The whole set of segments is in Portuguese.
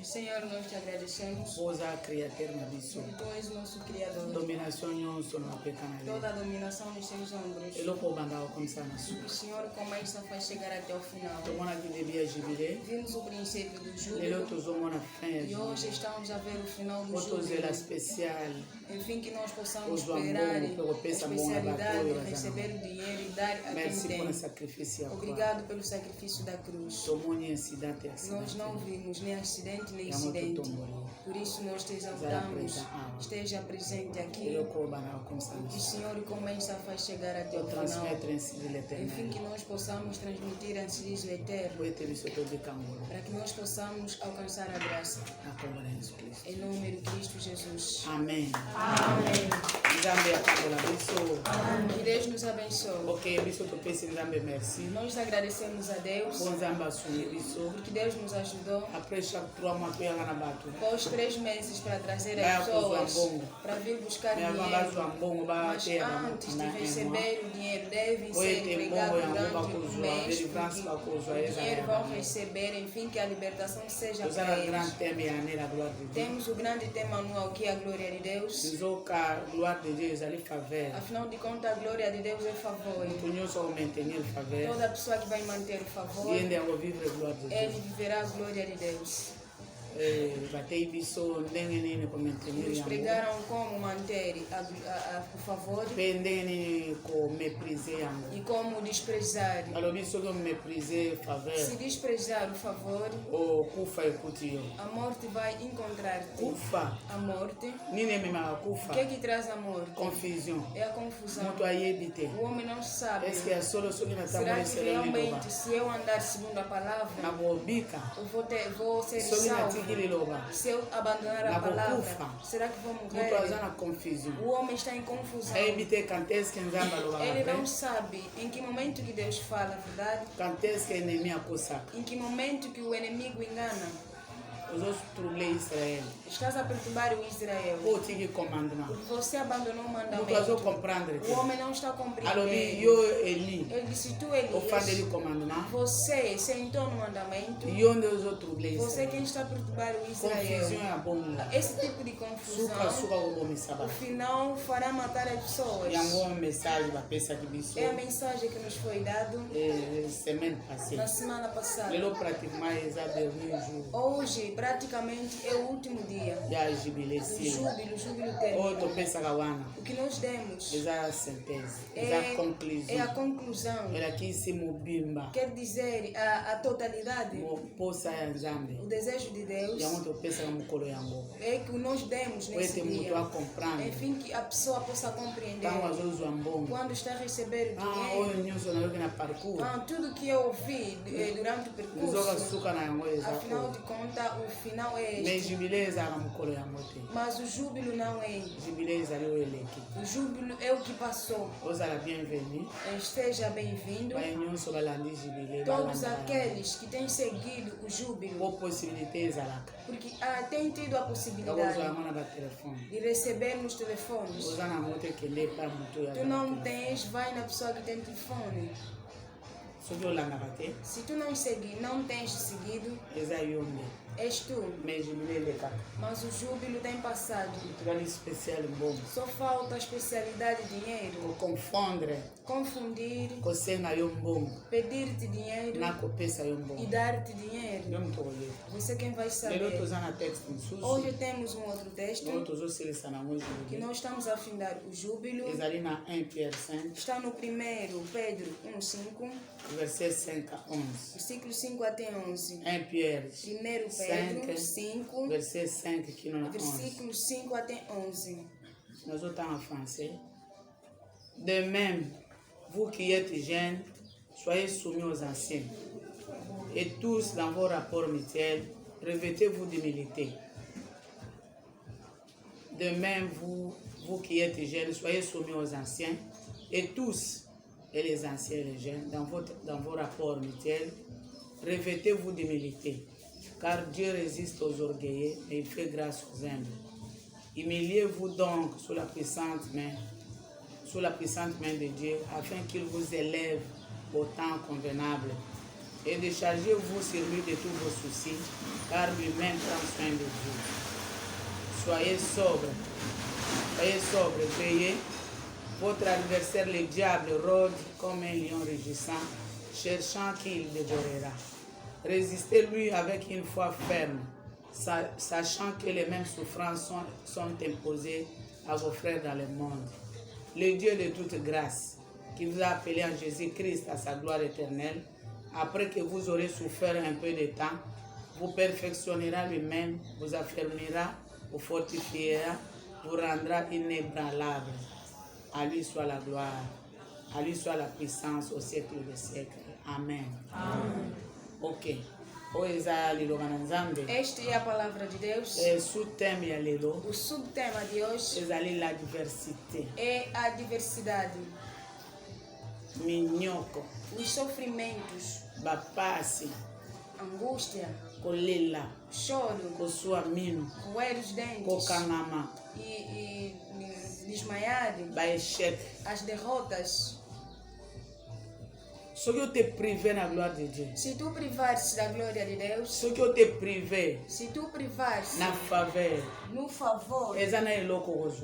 Senhor, nós te agradecemos. Tu és nosso Criador. Toda a dominação dos seus ombros. O Senhor começa a faz chegar até o final. Vimos o princípio do júbilo. E hoje estamos a ver o final do júbilo. Enfim, que nós possamos esperar a especialidade, receber o dinheiro e dar a quem tem. Obrigado pelo sacrifício da cruz. Nós não vimos nem acidente nem incidente. Por isso nós te exaltamos. Esteja presente aqui. Que o Senhor começa a faz chegar até o final. Enfim, que nós possamos transmitir a sorriso eterno. Para que nós possamos alcançar a graça. Em nome de Cristo Jesus. Amém. Amém. Amém. Que Deus nos abençoe. Ok, merci. Nós agradecemos a Deus porque Deus nos ajudou. Após 3 meses para trazer as pessoas para vir buscar dinheiro. Mas antes de receber o dinheiro, devem ser empregados durante o mês. O dinheiro vão receber, enfim, que a libertação seja para eles. Temos o grande tema anual que é a glória de Deus. Afinal de contas, a glória de Deus é favor. Toda pessoa que vai manter o favor, ele viverá a glória de Deus. Nos pregaram como manter o favor e como desprezar. Se desprezar o favor, a morte vai encontrar-te. A morte. O que é que traz a morte? É a confusão. O homem não sabe. Será que realmente, se eu andar segundo a palavra, eu vou ser salvo? Se eu abandonar a palavra, será que vou morrer? O homem está em confusão. Ele não sabe em que momento que Deus fala a verdade, em que momento que o inimigo engana. Estás a perturbar o Israel. Você abandonou o mandamento. O homem não está compreendendo. Ele disse, tu Elias, você sentou no mandamento. Você quem está a perturbar o Israel. Esse tipo de confusão, o final fará matar as pessoas. É a mensagem que nos foi dada na semana passada. Hoje praticamente é o último dia. O júbilo termina. O que nós demos é a conclusão. Quer dizer, a totalidade. O desejo de Deus é que nós demos nesse dia. Enfim, que a pessoa possa compreender. Quando está a receber o dinheiro, tudo que eu ouvi durante o percurso, afinal de contas, o final é este. Mas o júbilo não é. O júbilo é o que passou. Esteja bem-vindo. Todos aqueles que têm seguido o júbilo, porque têm tido a possibilidade de receber nos telefones. Tu não tens, vai na pessoa que tem telefone. Se tu não seguir, não tens seguido, és tu. Mas o júbilo tem passado. Só falta a especialidade de dinheiro. Confundir. Pedir-te dinheiro e dar-te dinheiro. Você quem vai saber. Hoje temos um outro texto que nós estamos a findar o júbilo. Está no 1 Pedro 1:5. Versículo 5 até 11. 1 Pedro 5, versículo 5 até 11. Nous autres en français. De même, vous qui êtes jeunes, soyez soumis aux anciens. Et tous, dans vos rapports mutuels, revêtez-vous d'humilité. De même, vous qui êtes jeunes, soyez soumis aux anciens. Et tous, et les anciens et les jeunes, dans vos rapports mutuels, revêtez-vous d'humilité. Car Dieu résiste aux orgueilleux et il fait grâce aux humbles. Humiliez-vous donc sous la puissante main de Dieu, afin qu'il vous élève au temps convenable. Et déchargez-vous sur lui de tous vos soucis, car lui-même prend soin de vous. Soyez sobre, veillez. Votre adversaire, le diable, rôde comme un lion rugissant, cherchant qui il dévorera. Résistez-lui avec une foi ferme, sachant que les mêmes souffrances sont imposées à vos frères dans le monde. Le Dieu de toute grâce, qui vous a appelé en Jésus-Christ à sa gloire éternelle, après que vous aurez souffert un peu de temps, vous perfectionnera lui-même, vous affermira, vous fortifiera, vous rendra inébranlable. À lui soit la gloire, à lui soit la puissance au siècle des siècles. Amen. Amen. Ok. Esta é a palavra de Deus. O subtema de hoje é a diversidade. Minhoco. Os sofrimentos. Bapasi. Angústia. Kolela. Choro. Kosuamino. Roer os dentes. Kokangama. E desmaiar. As derrotas. Se eu te priver na glória de Deus. Se tu privares da glória de Deus. Se eu te priver. Se tu privares na favor. No favor.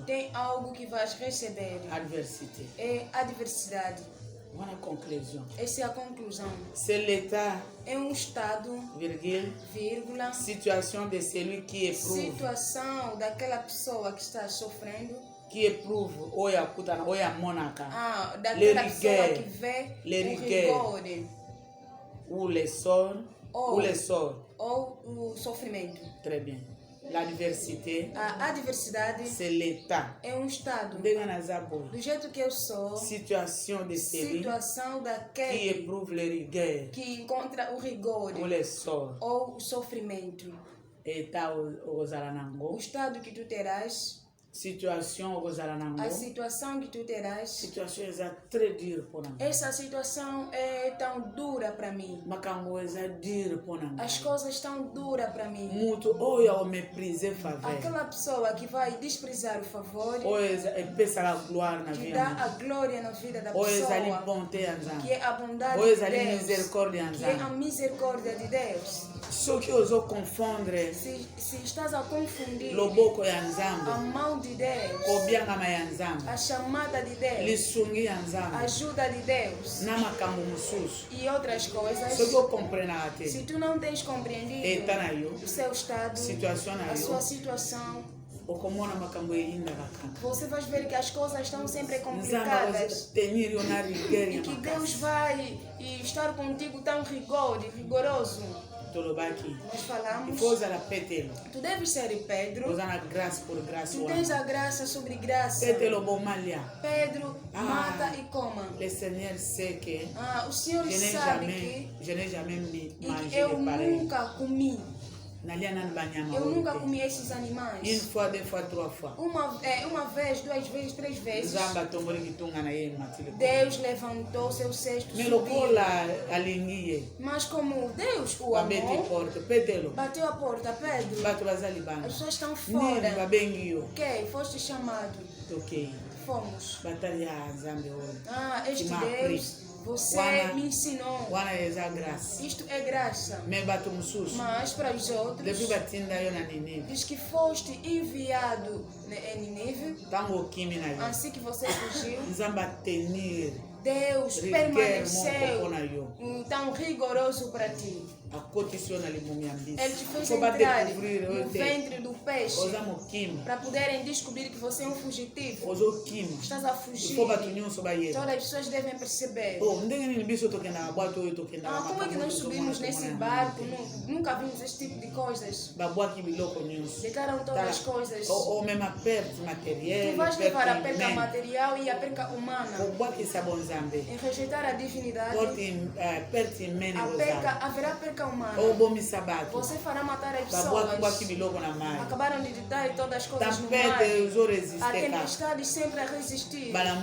Tem algo que vais receber. Adversité. É adversidade. Voilà la conclusion. Essa é a conclusão. C'est l'état. É estado. Vírgula. Situation de celui qui éprouve. Situação daquela pessoa que está sofrendo. Qui éprouve daquela pessoa que vê le o rigor ou le sort ou o sofrimento. Très bien. La diversité, a adversidade, c'est l'état. É estado. Do jeito que eu sou. Situação daquele que éprouve le rigueur, que encontra o rigor ou le sort ou o sofrimento. O estado que tu terás. A situação que tu terás. Essa situação é tão dura para mim. As coisas tão duras para mim. Aquela pessoa que vai desprezar o favor. Que dá a glória na vida da pessoa. Que é a bondade de Deus. Que é a misericórdia de Deus. Se estás a confundir a mão de Deus, a chamada de Deus, a ajuda de Deus e outras coisas, se tu não tens compreendido o seu estado, a sua situação, você vai ver que as coisas estão sempre complicadas e que Deus vai estar contigo tão rigoroso. Nós falamos. Tu deves ser Pedro. Tu tens a graça sobre graça. Pedro mata e coma. O Senhor sabe que eu nunca comi. Eu nunca comi esses animais. Une fois, deux fois, trois fois. Uma vez, duas vezes, três vezes. Deus levantou seu cesto. Mas como Deus o amou, bateu a porta, Pedro. As pessoas estão fora. Ok, foste chamado. Fomos. Este Deus. Você me ensinou. Isto é graça. Mas para os outros, diz que foste enviado em Nínive. Assim que você fugiu, Deus permaneceu tão rigoroso para ti. Ele te fez entrar no ventre do peixe para poderem descobrir que você é um fugitivo. Estás a fugir. Todas as pessoas devem perceber. Como é que nós subimos nesse barco? Nunca vimos esse tipo de coisas. Declaram todas as coisas. Tu vais levar a perca material e a perca humana. Em rejeitar a divinidade, haverá perca humana. Você fará matar as pessoas. Acabaram de dar todas as coisas no mar. A tempestade sempre a resistir. Para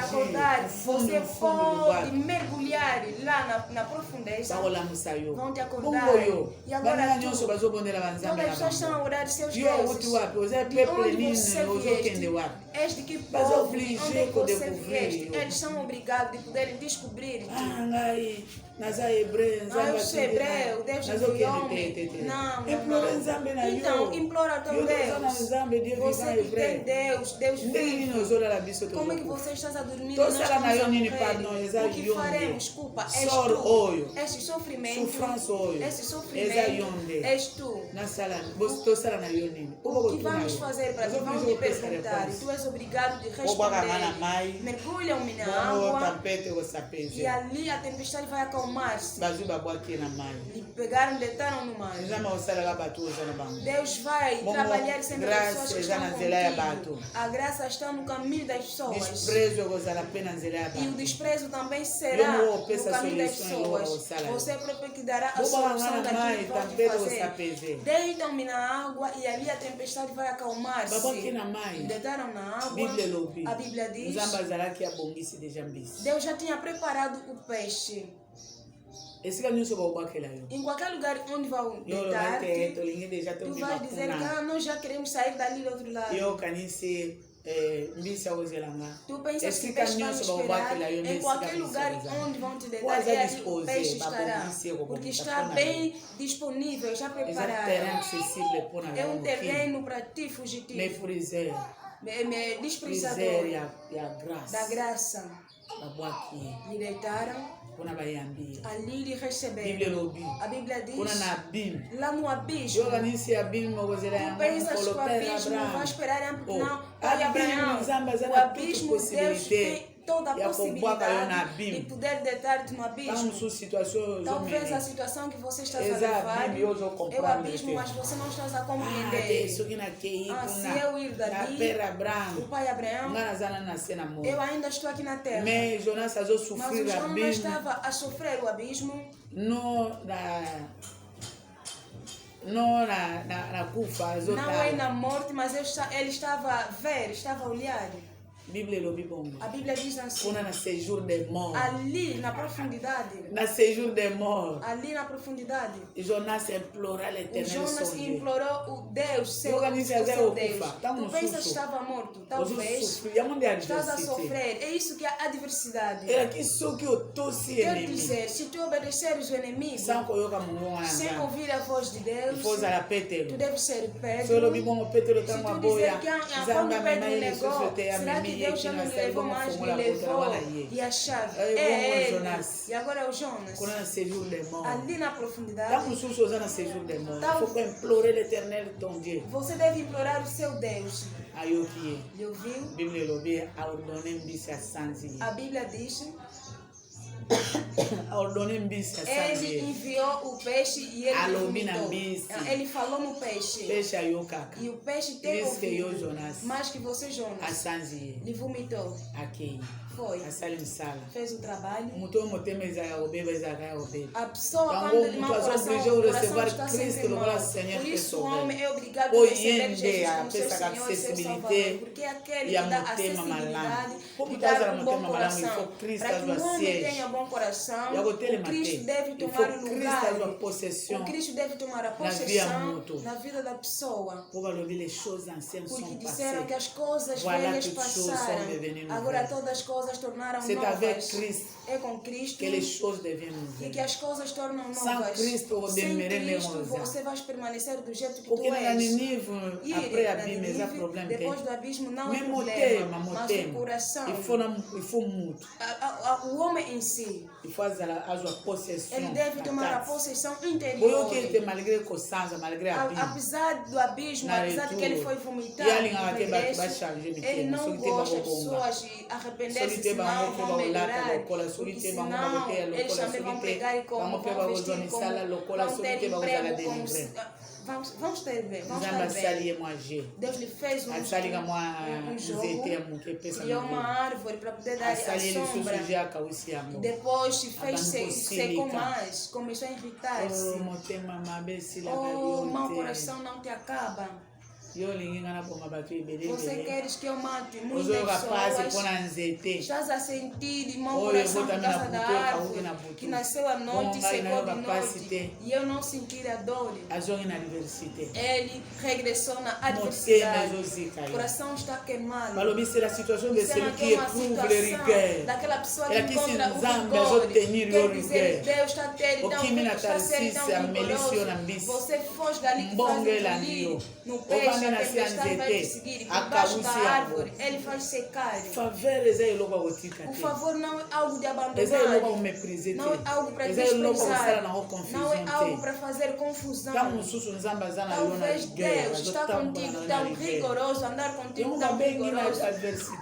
acordar, você pode mergulhar lá na profundeza. Vão te acordar. E agora todas as pessoas estão a orar seus deuses. De onde você vieste? És de que povo? Onde você vieste? Eles são obrigados de poderem descobrir. eu sou hebreu, Deus é homem. Não. Então, implora teu Deus. Você que tem Deus vive. Como é que você está a dormir? O que faremos? Culpa, és tu. Este sofrimento, és tu. O que vamos fazer para ti? Vamos te perguntar. Tu és obrigado de responder. Mergulha-me na água e ali a tempestade vai acalmar-se. E pegaram, deitaram no mar. Deus vai trabalhar sempre as pessoas que estão contigo. A graça está no caminho das pessoas. E o desprezo também será no caminho das pessoas. Você próprio que dará a solução daquilo que pode fazer. Deitam-me na água e ali a tempestade vai acalmar-se. Deitaram na água. A Bíblia diz: Deus já tinha preparado o peixe. Em qualquer lugar onde vão deitar, tu vai dizer que nós já queremos sair dali do outro lado. Tu pensas que peixe vai esperar em qualquer lugar onde vão te deitar, e ali o peixe estará, porque está bem disponível, já preparado. É um terreno para ti fugitivo. Me desprezador da graça. Lhe deitaram. Ali lhe receberam. A Bíblia diz: lá no abismo. Tu pensas que o abismo vai esperar? Não. Olha, Abraão, o abismo, Deus tem toda a possibilidade de poder deitar-te no abismo. Talvez a situação que você está a levar é o abismo, mas você não está a compreender. Se eu ir dali, o pai Abraão, eu ainda estou aqui na terra. Mas o Jonas estava a sofrer o abismo. Não é na morte, mas ele estava a ver, estava a olhar. A Bíblia diz assim: ali na profundidade. Ali na profundidade. Jonas implorou o Deus, seu Deus. Tu pensas que estava morto, talvez estás a sofrer. É isso que é a adversidade. Quero dizer, se tu obedeceres o inimigo sem ouvir a voz de Deus, tu deves ser Pedro. Se tu dizer que quando Pedro me negou, será que Deus já não me levou mais, me levou? E a chave é ele. E agora é o Jonas. Ali na profundidade. Você deve implorar o seu Deus. Ele ouviu? A Bíblia diz: ele enviou o peixe e ele vomitou. Ele falou no peixe. E o peixe tem ouvido. Mas que você, Jonas, lhe vomitou. Foi. Fez o trabalho. A pessoa, quando ele mau coração está sempre mal. Por isso o homem é obrigado a receber Jesus como seu Senhor e seu Salvador. Porque é aquele que dá acessibilidade e dá um bom coração. Para que o homem tenha bom coração, o Cristo deve tomar o lugar. O Cristo deve tomar a possessão na vida da pessoa. Porque disseram que as coisas velhas passaram. Agora todas as coisas tornaram novas. É com Cristo que as coisas tornam novas. Sem Cristo você vai permanecer do jeito que tu és. Depois do abismo não é problema, mas o coração. O homem em si, ele deve tomar a possessão interior. Apesar do abismo, apesar de que ele foi vomitado, ele não gosta de pessoas arrepender-se, senão vão melhorar. Porque senão eles também vão pegar e como vão vestir, como vão ter emprego, como... Vamos ter bem, vamos estar bem. Deus lhe fez um jogo, criou uma árvore para poder dar a sombra. Depois fez secou mais, começou a irritar-se. O mau coração não te acaba. Você queres que eu mate muitas pessoas. Estás a sentir meu coração por causa da árvore que nasceu à noite e secou de noite. E eu não sentir a dor. Ele regressou na adversidade. O coração está queimado. C'est la situation de celui qui éprouve le rigueur. Ela qui s'enzambe a soutenir o rigueur. O que me natarcisse a melício na bis. Você foge dali que faz no peixe, a tempestade vai te seguir. Por baixo da árvore, ele faz secar. O favor não é algo de abandonar. Não é algo para desprezar. Não é algo para fazer confusão. Talvez Deus está contigo tão rigoroso, andar contigo tão rigoroso.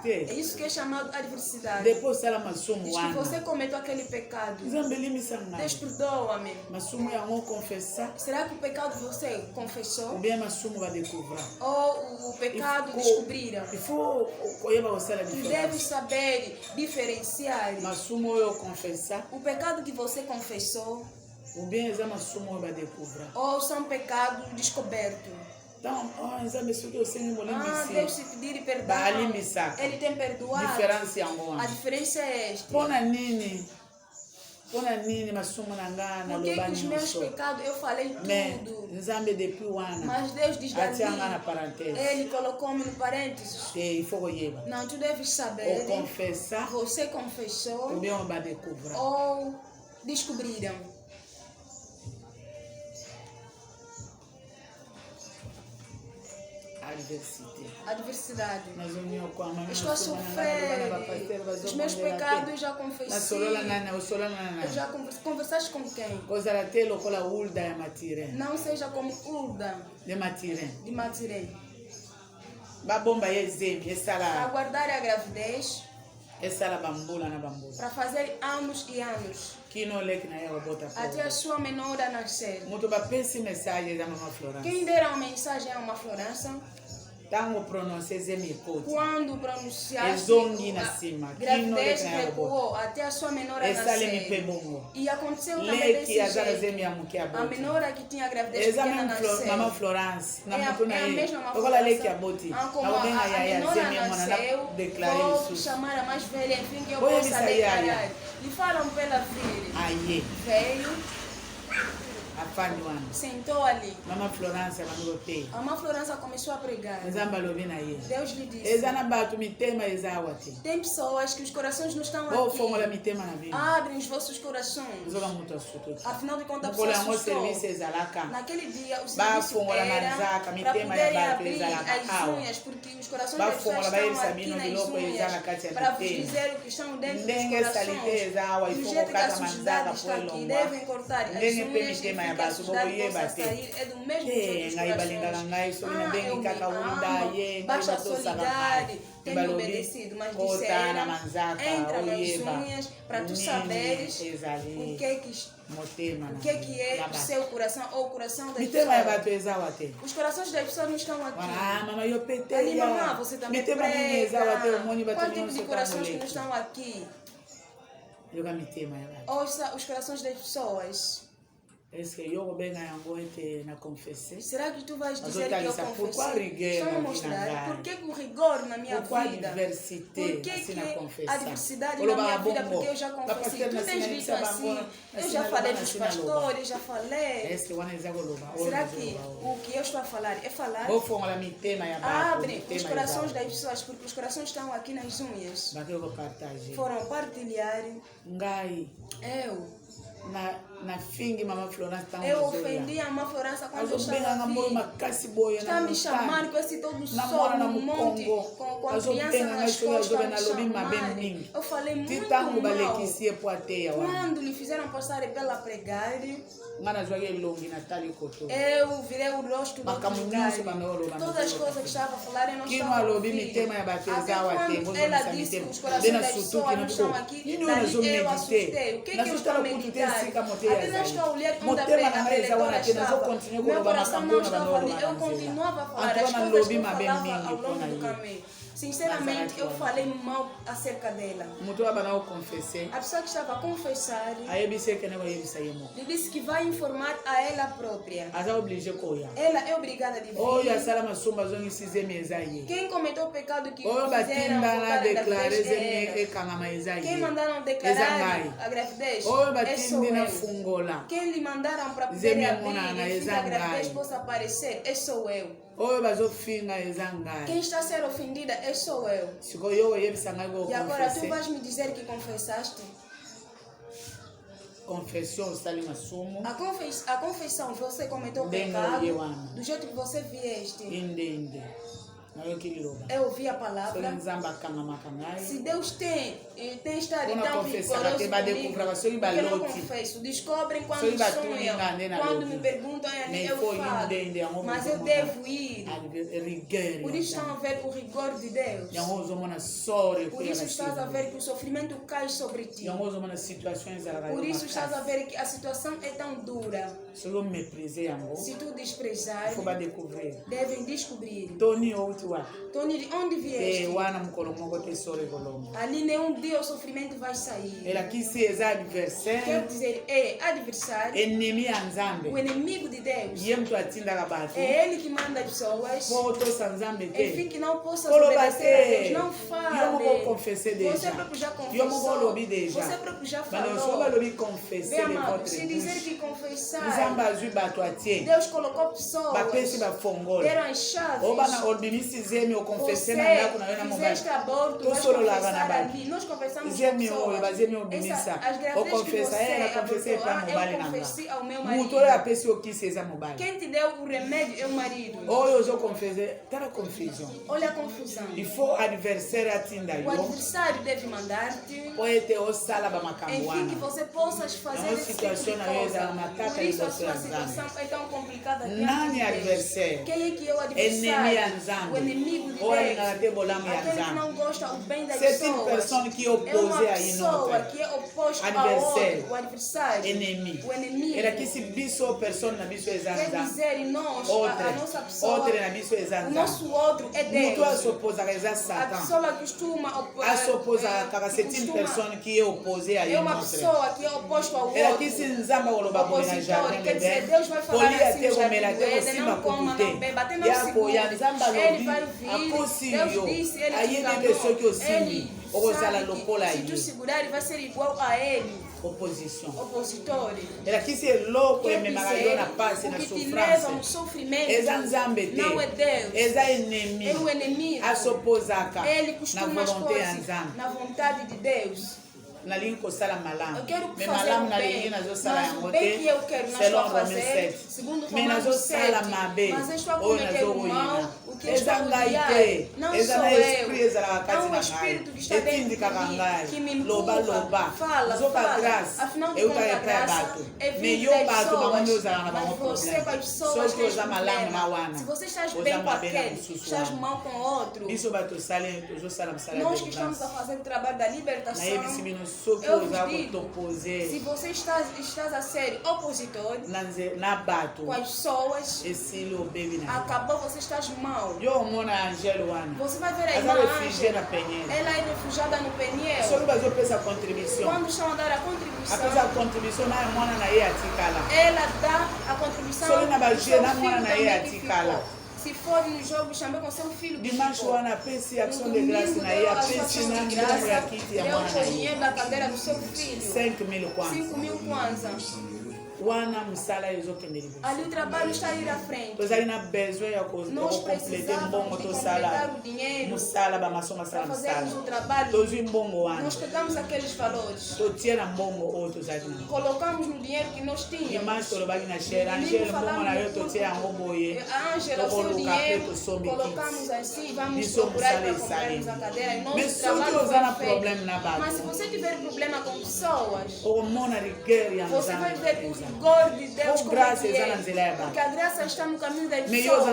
É isso que é chamado adversidade. Depois diz que você cometeu aquele pecado. Deus perdoa-me. Será que o pecado você confessou? Ou o pecado descobriram? Deve saber diferenciar o pecado que você confessou ou são pecados descobertos. Deus se pedir perdão, Ele tem perdoado. A diferença é esta. Por que os meus pecados eu falei tudo? Mas Deus diz Ele colocou-me no parênteses. Não, tu deves saber. Você confessou ou descobriram. Adversidade. Estou a sofrer. Os meus pecados eu já confessei. Eu já conversaste com quem? Não seja como Ulda de Matiré. Para guardar a gravidez. Para fazer anos e anos. Até a sua menora nascer. Quem dera uma mensagem a uma Florança? Quando pronunciaste a gravidez recuou até a sua menora nascer. E aconteceu também desse jeito. A menora que tinha gravidez pequena nasceu. É a mesma Florança. Como a menora nasceu, vou chamar a mais velha, enfim, que eu possa declarar. E falam pela filha. Veio. Sentou ali. A Mama Florança começou a pregar. Deus lhe disse: tem pessoas que os corações não estão aqui. Abrem os vossos corações. Afinal de contas, você assustou. Naquele dia, o serviço era para poderem abrir as unhas, porque os corações das pessoas estão aqui nas unhas, para vos dizer o que estão dentro dos corações. Do jeito que a sujidade está aqui, devem cortar as unhas. Que a sujidade possa sair é do mesmo jeito dos corações. Basta solidariedade, tenho obedecido, mas disseram, entra nas unhas para tu saberes o que é o seu coração ou o coração das pessoas. Os corações das pessoas não estão aqui. Ali, mamãe, você também prega. Qual tipo de corações que não estão aqui? Ouça os corações das pessoas. Será que tu vais dizer que eu confessei? Estou a mostrar por que o rigor na minha vida? Por que a adversidade na minha vida? Porque eu já confessei. Tu tens dito assim, eu já falei dos pastores, eu já falei. Será que o que eu estou a falar é falar? Abre os corações das pessoas, porque os corações estão aqui nas unhas. Foram partilhar. Eu ofendi a Mama Florança quando eu estava aqui. Está me chamando com esse todo sol no monte, com a criança nas costas, eu falei muito mal. Quando lhe fizeram passar pela pregare, eu virei o rosto do pregare. Todas as coisas que estava a falar eu não estava a ouvir. Até quando ela disse que os corações das pessoas não estão aqui, daí eu assustei. O que eu estou a meditar? Até já estou a olhar onde a preletora estava. Meu coração não estava ali. Eu continuava a falar as coisas que eu falava ao longo do caminho. Sinceramente, eu falei mal acerca dela. A pessoa que estava a confessar lhe disse que vai informar a ela própria. Ela é obrigada a vir. Quem cometeu o pecado que fizeram quem mandaram declarar a gravidez é só eu. Quem lhe mandaram para poder abrir a gravidez possa aparecer é só eu. Quem está a ser ofendida é só eu. E agora tu vais me dizer que confessaste? A confissão, você cometeu pecado do jeito que você vieste. Eu ouvi a palavra. Se Deus tem estado tão vigoroso comigo, porque eu não confesso. Descobrem quando sonham. Quando me perguntam, eu falo. Mas eu devo ir. Por isso estão a ver o rigor de Deus. Por isso estás a ver que o sofrimento cai sobre ti. Por isso estás a ver que a situação é tão dura. Se tu desprezar, devem descobrir. Tony, de onde vieste? Ali nenhum dia o sofrimento vai sair. Quer dizer, é adversário. O inimigo de Deus. É ele que manda as pessoas. Enfim, que não possa obedecer a Deus. Não fale. Você próprio já confessou. Você próprio já falou. Bem amado, se dizer que confessar, Deus colocou pessoas. Deram as chaves. Você fizeste aborto, vais confessar ali. Nós confessamos com pessoas. As gravidez que você abortou, eu confessei ao meu marido. Quem te deu o remédio é o marido. Olha a confusão. O adversário deve mandar-te. Enfim, que você possa fazer esse tipo de coisa. Por isso a sua situação é tão complicada. Quem é que é o adversário? O inimigo de Deus. Aquele que não gosta o bem das pessoas. É uma pessoa que é oposta ao outro. O adversário. O inimigo. Quer dizer, nós, a nossa pessoa, o nosso outro é Deus. A pessoa costuma é uma pessoa que é oposta ao outro. Opositor. Quer dizer, Deus vai falar assim no jardim, não coma, não beba, até não segure. Ele vai vir. Deus disse, ele sabe que se tu segurar, ele vai ser igual a ele. Opositor. Quer dizer, o que te leva ao sofrimento não é Deus. É o inimigo. Ele costuma as coisas na vontade de Deus. Eu quero fazer o bem, mas o bem que eu quero não estou a fazer, segundo Romanos 7, mas eu estou a cometer o mal, o que eu estou a odiar, não sou eu, é um Espírito que está dentro de mim, que me empurra, fala, afinal de contas a graça é vir das pessoas, mas você com as pessoas tens problema. Se você está bem com aquele, estás mal com o outro, nós que estamos a fazer o trabalho da libertação, eu vos digo, se você estás a ser opositor com as pessoas, acabou, você estás mal. Você vai ver a irmã Ângela, ela é refugiada no Peniel. Quando estão a dar a contribuição, ela dá a contribuição do seu filho também que ficou. Se for no jogo, chamei com seu filho que ficou. No domingo deu a sua ação de graça, deu o dinheiro da cadeira do seu filho. 5.000 kwanzas. Ali o trabalho está a ir à frente. Nós precisamos completar o dinheiro para fazermos o trabalho. Nós pegamos aqueles valores, colocamos no dinheiro que nós tínhamos. A Ângela, o seu dinheiro, colocamos assim, vamos procurar para comprarmos a cadeira. E nosso trabalho foi feito. Mas se você tiver problema com pessoas, você vai ver que rigor de Deus como é que é. Porque a graça está no caminho das pessoas.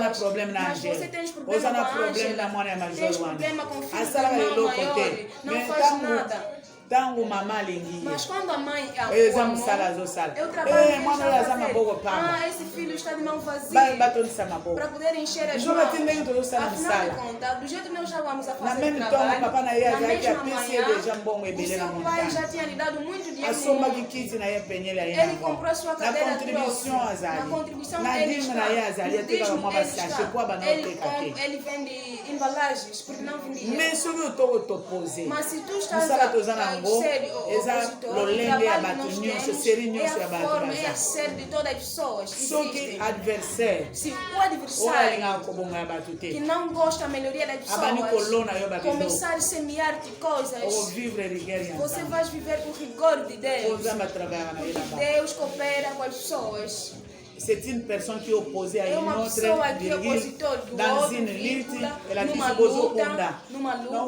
Mas você tem problema com a Ângela, tem problema com o filho do irmão maior, não faz nada. Mas quando a mãe eu trabalho, esse filho está de mão vazia para poder encher as mãos. Afinal de contas, do jeito que nós já vamos a fazer o trabalho, na mesma manhã, o seu pai já tinha lhe dado muito dinheiro. Ele comprou a sua cadeira de trouxe. Na contribuição ele está. Ele vende embalagens, porque não vendia. Mas se tu estás a ser o trabalho que nós temos é a forma, é a ser de todas as pessoas. Se o adversário que não gosta da melhoria das pessoas começar a semear-te coisas, você vai viver com o rigor de Deus. Porque Deus coopera com as pessoas. C'est une personne qui est opposée à une autre dans une lutte. Ela disse numa luta.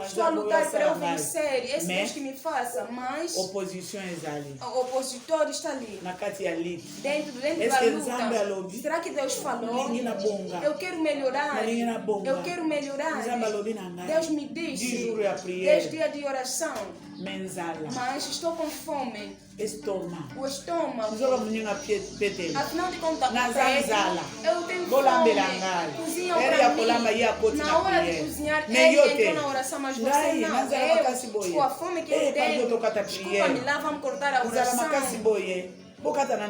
Estou a lutar para eu vencer. Esse Deus que me faça, mas oposição ali. O opositor está ali. Dentro da luta. Será que Deus falou? Eu quero melhorar. Eu quero melhorar. Deus me disse 10 dias de oração. Mas estou com fome. O estômago. Afinal de contas, eu tenho fome. Cozinham para mim. Na hora de cozinhar, ele entrou na oração, mas você não. Com a fome que eu tenho, desculpa-me lá, vamos cortar a oração.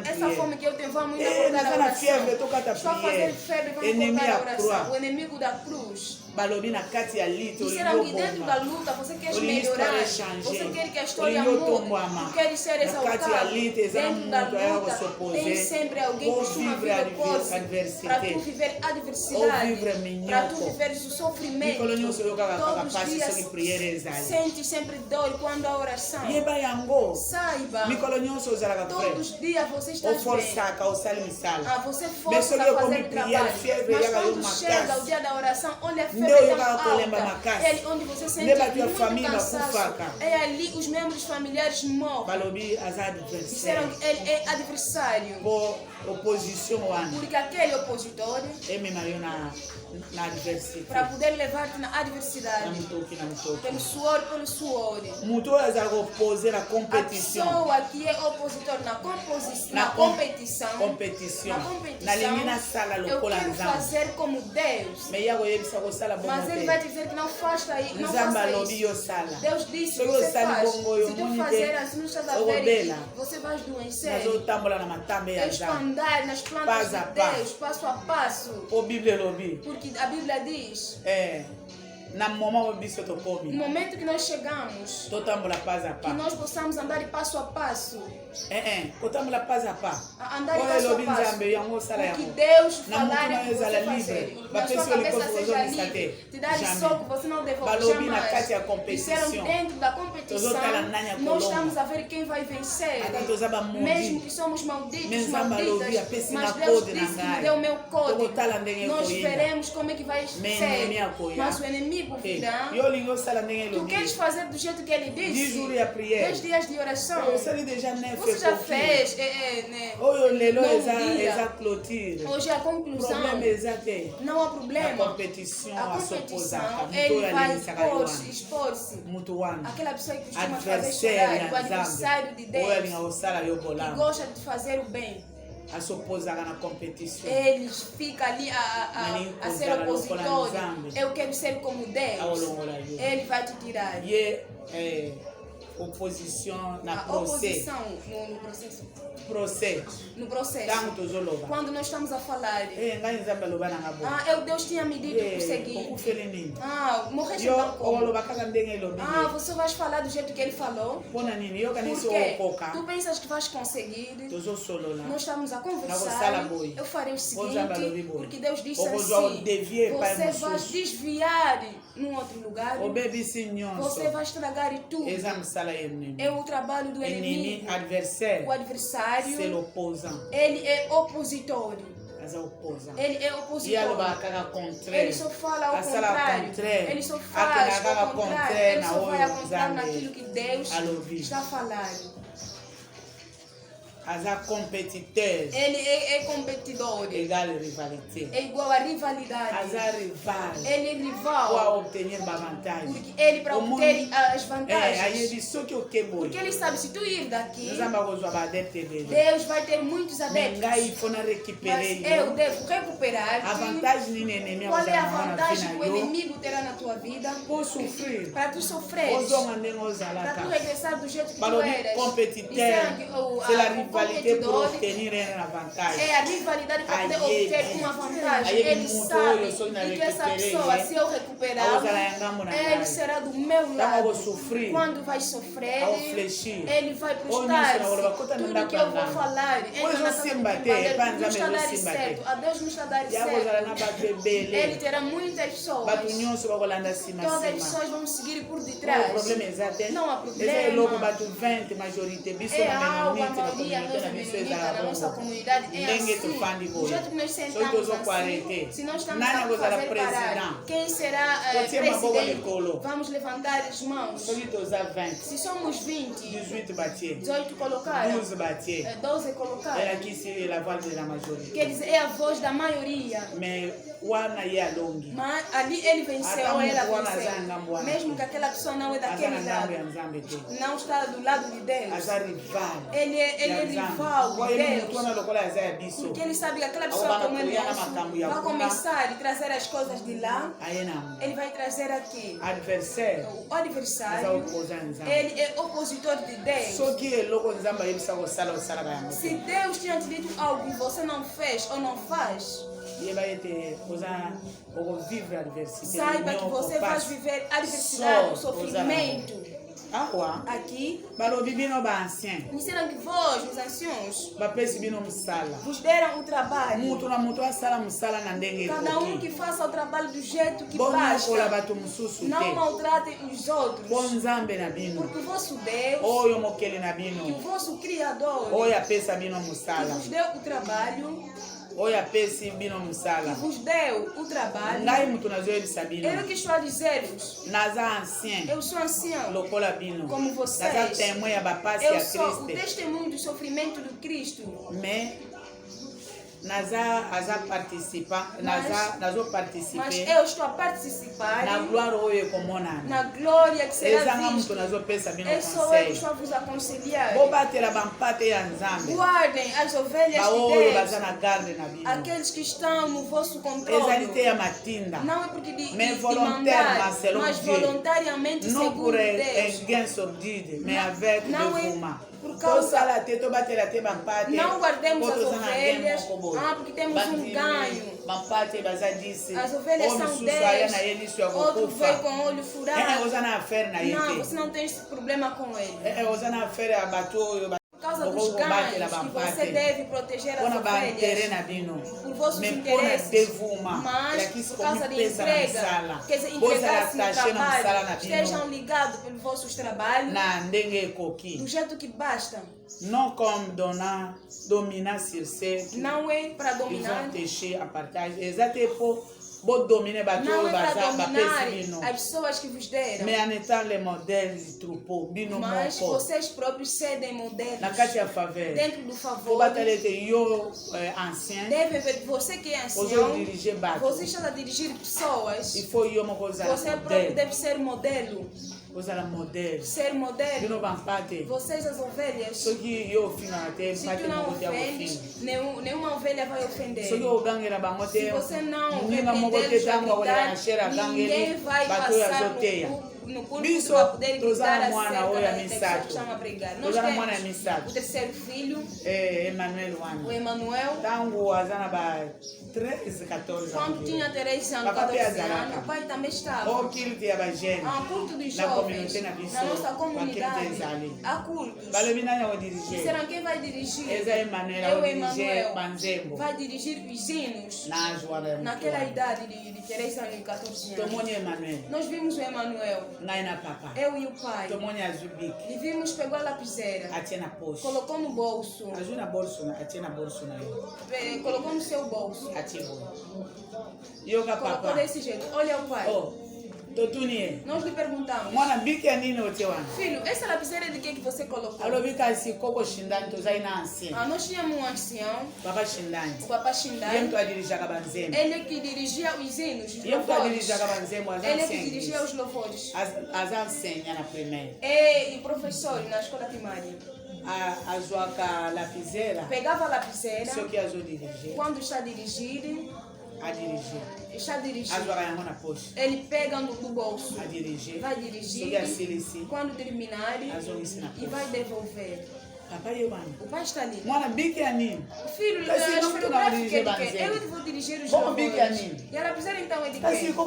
Essa fome que eu tenho, vamos cortar a oração. Estou a fazer febre, vamos cortar a oração. O inimigo da cruz. Disseram que dentro da luta você quer melhorar, você quer que a história mude, quer ser exaltado. Dentro da luta tem sempre alguém que costuma vir opor-se para tu viver adversidade, para tu viver o sofrimento. Todos os dias sente sempre dor quando a oração. Saiba, todos os dias você está bem. Você força a fazer o trabalho, mas quando chega o dia da oração, olha a febre é onde você sente muito cansaço. É ali os membros familiares morrem. Disseram que ele é adversário. Porque aquele opositor para poder levar-te na adversidade pelo suor. A pessoa que é opositor na competição eu quero fazer como Deus. Mas ele vai dizer que não faça isso. Deus disse que você faz. Se tu fazer assim, não estás a ver, você vai adoecer. Eu estou a andar nas plantas de Deus, passo a passo. Porque a Bíblia diz... No momento que nós chegamos, que nós possamos andar de passo a passo. Andar de passo a passo. Porque Deus falar é que você fazer. Na sua cabeça seja livre. Te dar de soco, você não devolve jamais. Disseram que dentro da competição, nós estamos a ver quem vai vencer. Mesmo que somos malditas, mas Deus disse que me deu o meu código. Nós veremos como é que vai ser. Mas o inimigo virá. Tu queres fazer do jeito que ele disse? 10 dias de oração. Você já fez. Hoje é a conclusão. Não há problema. A competição, ele vai expor-se. Aquela pessoa que costuma fazer chorar, o adversário de Deus, que gosta de fazer o bem. Ele fica ali a ser opositor. Eu quero ser como Deus. Ele vai te tirar. Oposição na processo. No processo. Quando nós estamos a falar, Deus tinha me dito o seguinte. Morreste não como. Você vai falar do jeito que ele falou. Por quê? Tu pensas que vais conseguir. Nós estamos a conversar. Eu farei o seguinte, porque Deus disse assim, você vai desviar num outro lugar. Você vai estragar tudo. É o trabalho do inimigo. O adversário. Ele é opositor. Ele é opositor. Ele só fala ao contrário. Ele só faz ao contrário. Ele só vai ao contrário naquilo que Deus está falando. As competitores. Ele é competidor. Égal rivalité. É igual a rivalidade. As rival. Ele é rival. Para obter uma vantagem. Porque ele para obter as vantagens. Aí ele só que o que bom. Porque ele sabe, se tu ir daqui, Deus vai ter muitos adeptos. Mas eu devo recuperar. A vantagem qual é a vantagem que o inimigo terá na tua vida? Para tu sofreres. Para tu regressar do jeito que tu eras. C'est la rivalité pour obtenir une vantagem. É a rivalidade para poder obter uma vantagem. Ele sabe que essa pessoa, se eu recuperar, ele será do meu lado. Quando vai sofrer, ele vai prestar tudo que eu vou falar. Ele não está a dar certo. A Deus não está a dar certo. Ele terá muitas pessoas. Todas as pessoas vão seguir por detrás. Não há problema. É algo, a maioria na nossa comunidade é assim. Do jeito que nós sentamos assim, se nós estamos a fazer parar, quem será presidente? Vamos levantar as mãos. Se somos 20, 18 colocaram, 12 colocaram. Quer dizer, é a voz da maioria. Mas ali ele venceu ou ela venceu. Mesmo que aquela pessoa não é daquele lado, não está do lado de Deus. Ele é rival de Deus. Porque ele sabe que aquela pessoa como ele vai começar a trazer as coisas de lá. Ele vai trazer aqui. O adversário, ele é opositor de Deus. Se Deus tinha te dito algo e você não fez ou não faz, saiba que você vai viver a adversidade, o sofrimento. Aqui, disseram que vós, os anciãos, vos deram o trabalho. Cada um que faça o trabalho do jeito que basta. Não maltratem os outros. Porque o vosso Deus, e o vosso Criador, que vos deu o trabalho, que vos deu o trabalho. Eu que estou a dizer-vos, eu sou ancião como vocês. Eu sou o testemunho do sofrimento do Cristo. Mas eu estou a participar na glória que será vista. É só eu que estou a vos aconselhar. Guardem as ovelhas de Deus, aqueles que estão no vosso controle. Não é porque de mandar, mas voluntariamente segundo Deus. Não é por causa, não guardemos as ovelhas, porque temos um ganho. As ovelhas são 10, outro veio com o olho furado. Não, você não tem esse problema com ele. Por causa dos ganhos, e você deve proteger as ovelhas por vossos interesses, mas por causa de entrega, quer dizer, entregar-se no trabalho, estejam ligados pelos vossos trabalhos do jeito que basta. Não como dominar sur não é para dominar, não é para dominar as pessoas que vos deram, mas vocês próprios cedem modelos dentro do favor. Deve ver, você que é ancião, você está a dirigir pessoas, você próprio deve ser modelo. Ser modelo. Vocês as ovelhas, se tu não ofendes, nenhuma ovelha vai ofender. Se você não repreender, ninguém vai passar no púlpito para poder gritar acerca que estão a pregar. Nós temos o terceiro filho, o Emanuel. 13, 14 anos. Quando tinha 13 anos, 14 anos, o pai também estava. Culto de jovens. Na nossa comunidade, há cultos. Disseram quem vai dirigir? Eu, Emanuel. Vai dirigir os hinos. Naquela idade de 13 anos e 14 anos. Nós vimos o Emanuel. Eu e o pai. E vimos, pegou a lapiseira. Colocou no bolso. Colocou no seu bolso. Colocou desse jeito. Olha o pai. Nós lhe perguntamos. Filho, essa lapiseira de que você colocou? Nós tínhamos um ancião, o Papa Shindai. Ele que dirigia os hinos, os louvores. Ele que dirigia os louvores. E o professor na escola primária. Pegava a lapiseira. Quando está dirigindo. Está dirigindo. Ele pega no bolso. Vai dirigir. Quando terminar, e vai devolver. O pai está ali. Filho, eu vou dirigir os louvores. E a lapiseira então é de quem? O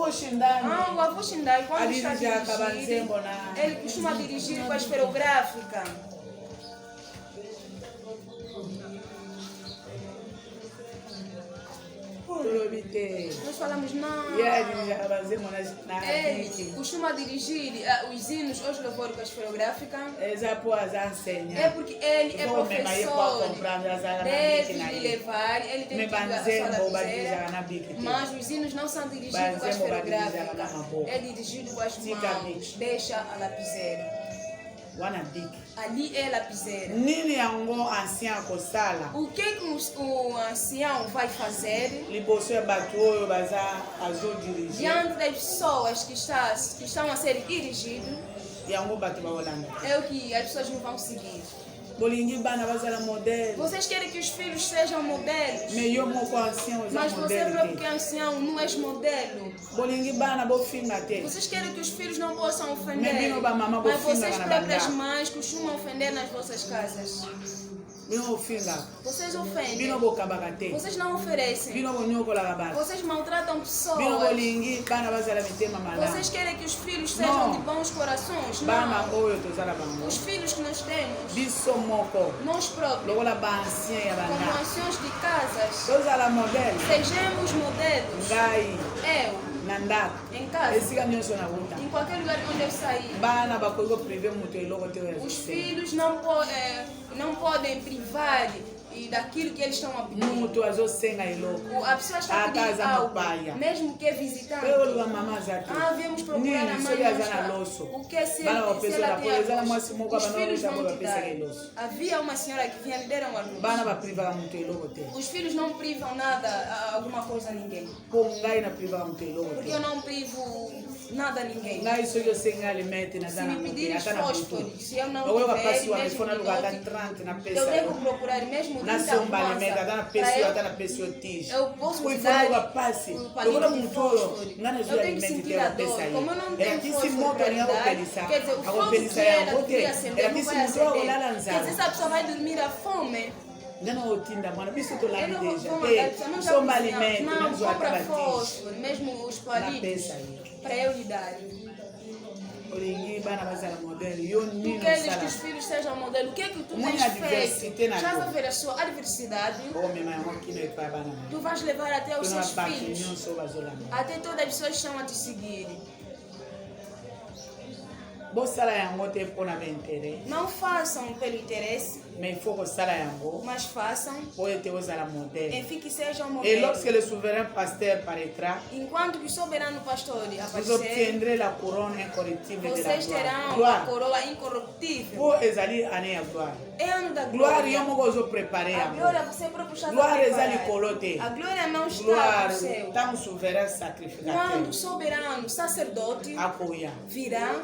avô Shindai, quando está dirigindo, ele costuma dirigir com a esferográfica. Nós falamos, não. Ele costuma dirigir os hinos, os louvores com a esferográfica. É porque ele é professor. Deve lhe levar, ele tem que ir à sua lapiseira. Mas os hinos não são dirigidos com a esferográfica. É dirigido com as mãos. Deixa a lapiseira. Ali é a lapiseira. O que o ancião vai fazer diante das pessoas que estão a ser dirigidas? É o que as pessoas não vão seguir. Vocês querem que os filhos sejam modelos? Mas você próprio que é ancião não és modelo. Vocês querem que os filhos não possam ofender? Mas vocês próprias mães costumam ofender nas vossas casas. Vocês ofendem. Vocês não oferecem. Vocês maltratam pessoas. Vocês querem que os filhos sejam de bons corações? Não. Os filhos que nós temos, nós próprios, como anciões de casas, sejamos modelos. Eu. Em casa, em qualquer lugar onde eu sair, os filhos não podem privar daquilo que eles estão a pedir. A pessoa está a pedir algo, mesmo que visitante. Viemos procurar a mãe. O que se ela tem a luz? Os filhos vão te dar. Havia uma senhora que vinha lhe deram a luz. Os filhos não privam nada, alguma coisa a ninguém. Porque eu não privo nada a ninguém. Se me pedires fósforo, se eu não tiver, eu devo procurar mesmo. Eu posso usar o palito de fósforo. Eu tenho que sentir a dor. Como eu não tenho fósforo para dar, quer dizer, o fogo que ela devia acender não vai acender. Quer dizer, essa pessoa vai dormir à fome. Não compra fósforo, mesmo os palitos, para eu lhe dar. Tu queres que os filhos sejam modelo? O que é que tu tens feito? Já a ver a sua adversidade? Tu vais levar até os seus filhos, até todas as pessoas que estão a te seguir. Não façam pelo interesse, mas façam enfim que sejam modelos. Enquanto que o soberano pastor aparecer, vocês terão a coroa incorruptível. É ano da glória. A glória você próprio está a preparar. A glória não está no céu. Quando o soberano sacerdote virá,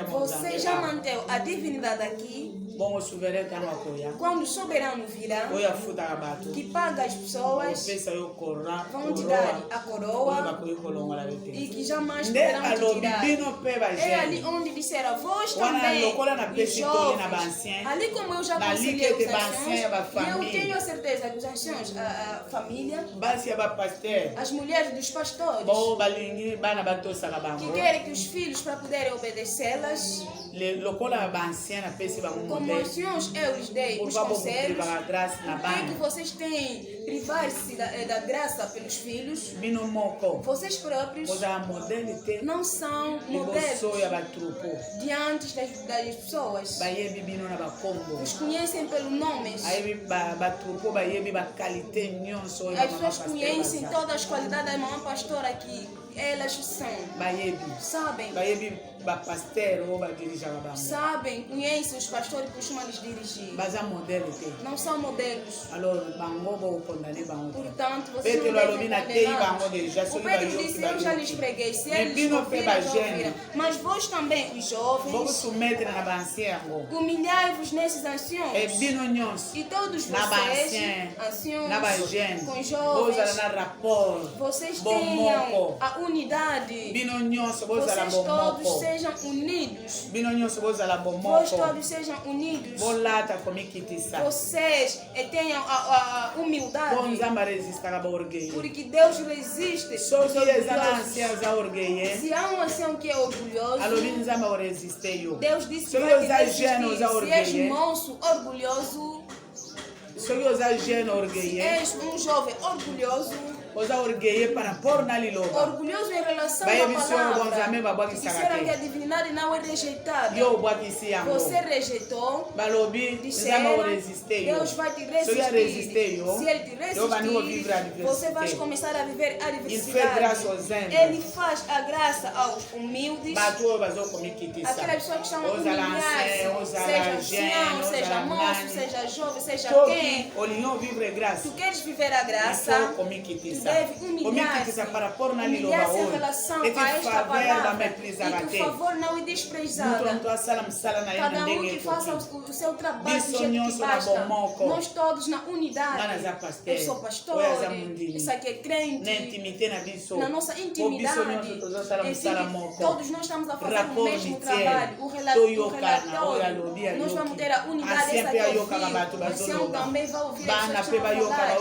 você já manteve a divindade aqui. Quando o soberano virá, que paga as pessoas, vão te dar a coroa e que jamais poderão te tirar. É ali onde disseram, vós também, os jovens, ali como eu já aconselhei os anciões, e eu tenho a certeza que os anciões, a família, as mulheres dos pastores, que querem que os filhos, para poderem obedecê-las, como anciões eu lhes dei os conselhos. O que vocês têm privar-se da graça pelos filhos? Vocês próprios não são modelos diante das pessoas. Os conhecem pelo nome. As pessoas conhecem todas as qualidades da mamãe pastora aqui. elas são. Sabem. Sabem, conhecem os pastores que costumam lhes dirigir. Não são modelos. Portanto, você não deve condená-los. O Pedro disse, eu já lhes preguei. Se eles ouviram, mas vós também, os jovens, humilhai-vos nesses anciões. E todos vocês, anciões, com jovens, vocês tenham a unidade. Vocês todos sejam unidos. Vós todos sejam unidos. Vocês tenham a humildade. Porque Deus resiste. Se há um ancião que é orgulhoso, Deus disse que vai te resistir. Se és moço, orgulhoso, se és um jovem orgulhoso, orgulhoso em relação à palavra, disseram que a divindade não é rejeitada. Você rejeitou, disseram, Deus vai te resistir. Se Ele te resistir, você vai começar a viver a adversidade. Ele faz a graça aos humildes, aquelas pessoas que estão humilhadas, seja ancião, seja moço, seja jovem, seja quem. Tu queres viver a graça, deve humilhar-se em relação a esta palavra, e por favor não é desprezada. Cada um que faça o seu trabalho do jeito que basta. Nós todos na unidade. Eu sou pastor, esse aqui é crente, na nossa intimidade. Todos nós estamos a fazer o mesmo trabalho, o relatório. Nós vamos ter a unidade, essa aqui é o filho. O ancião também vai ouvir as pessoas falar.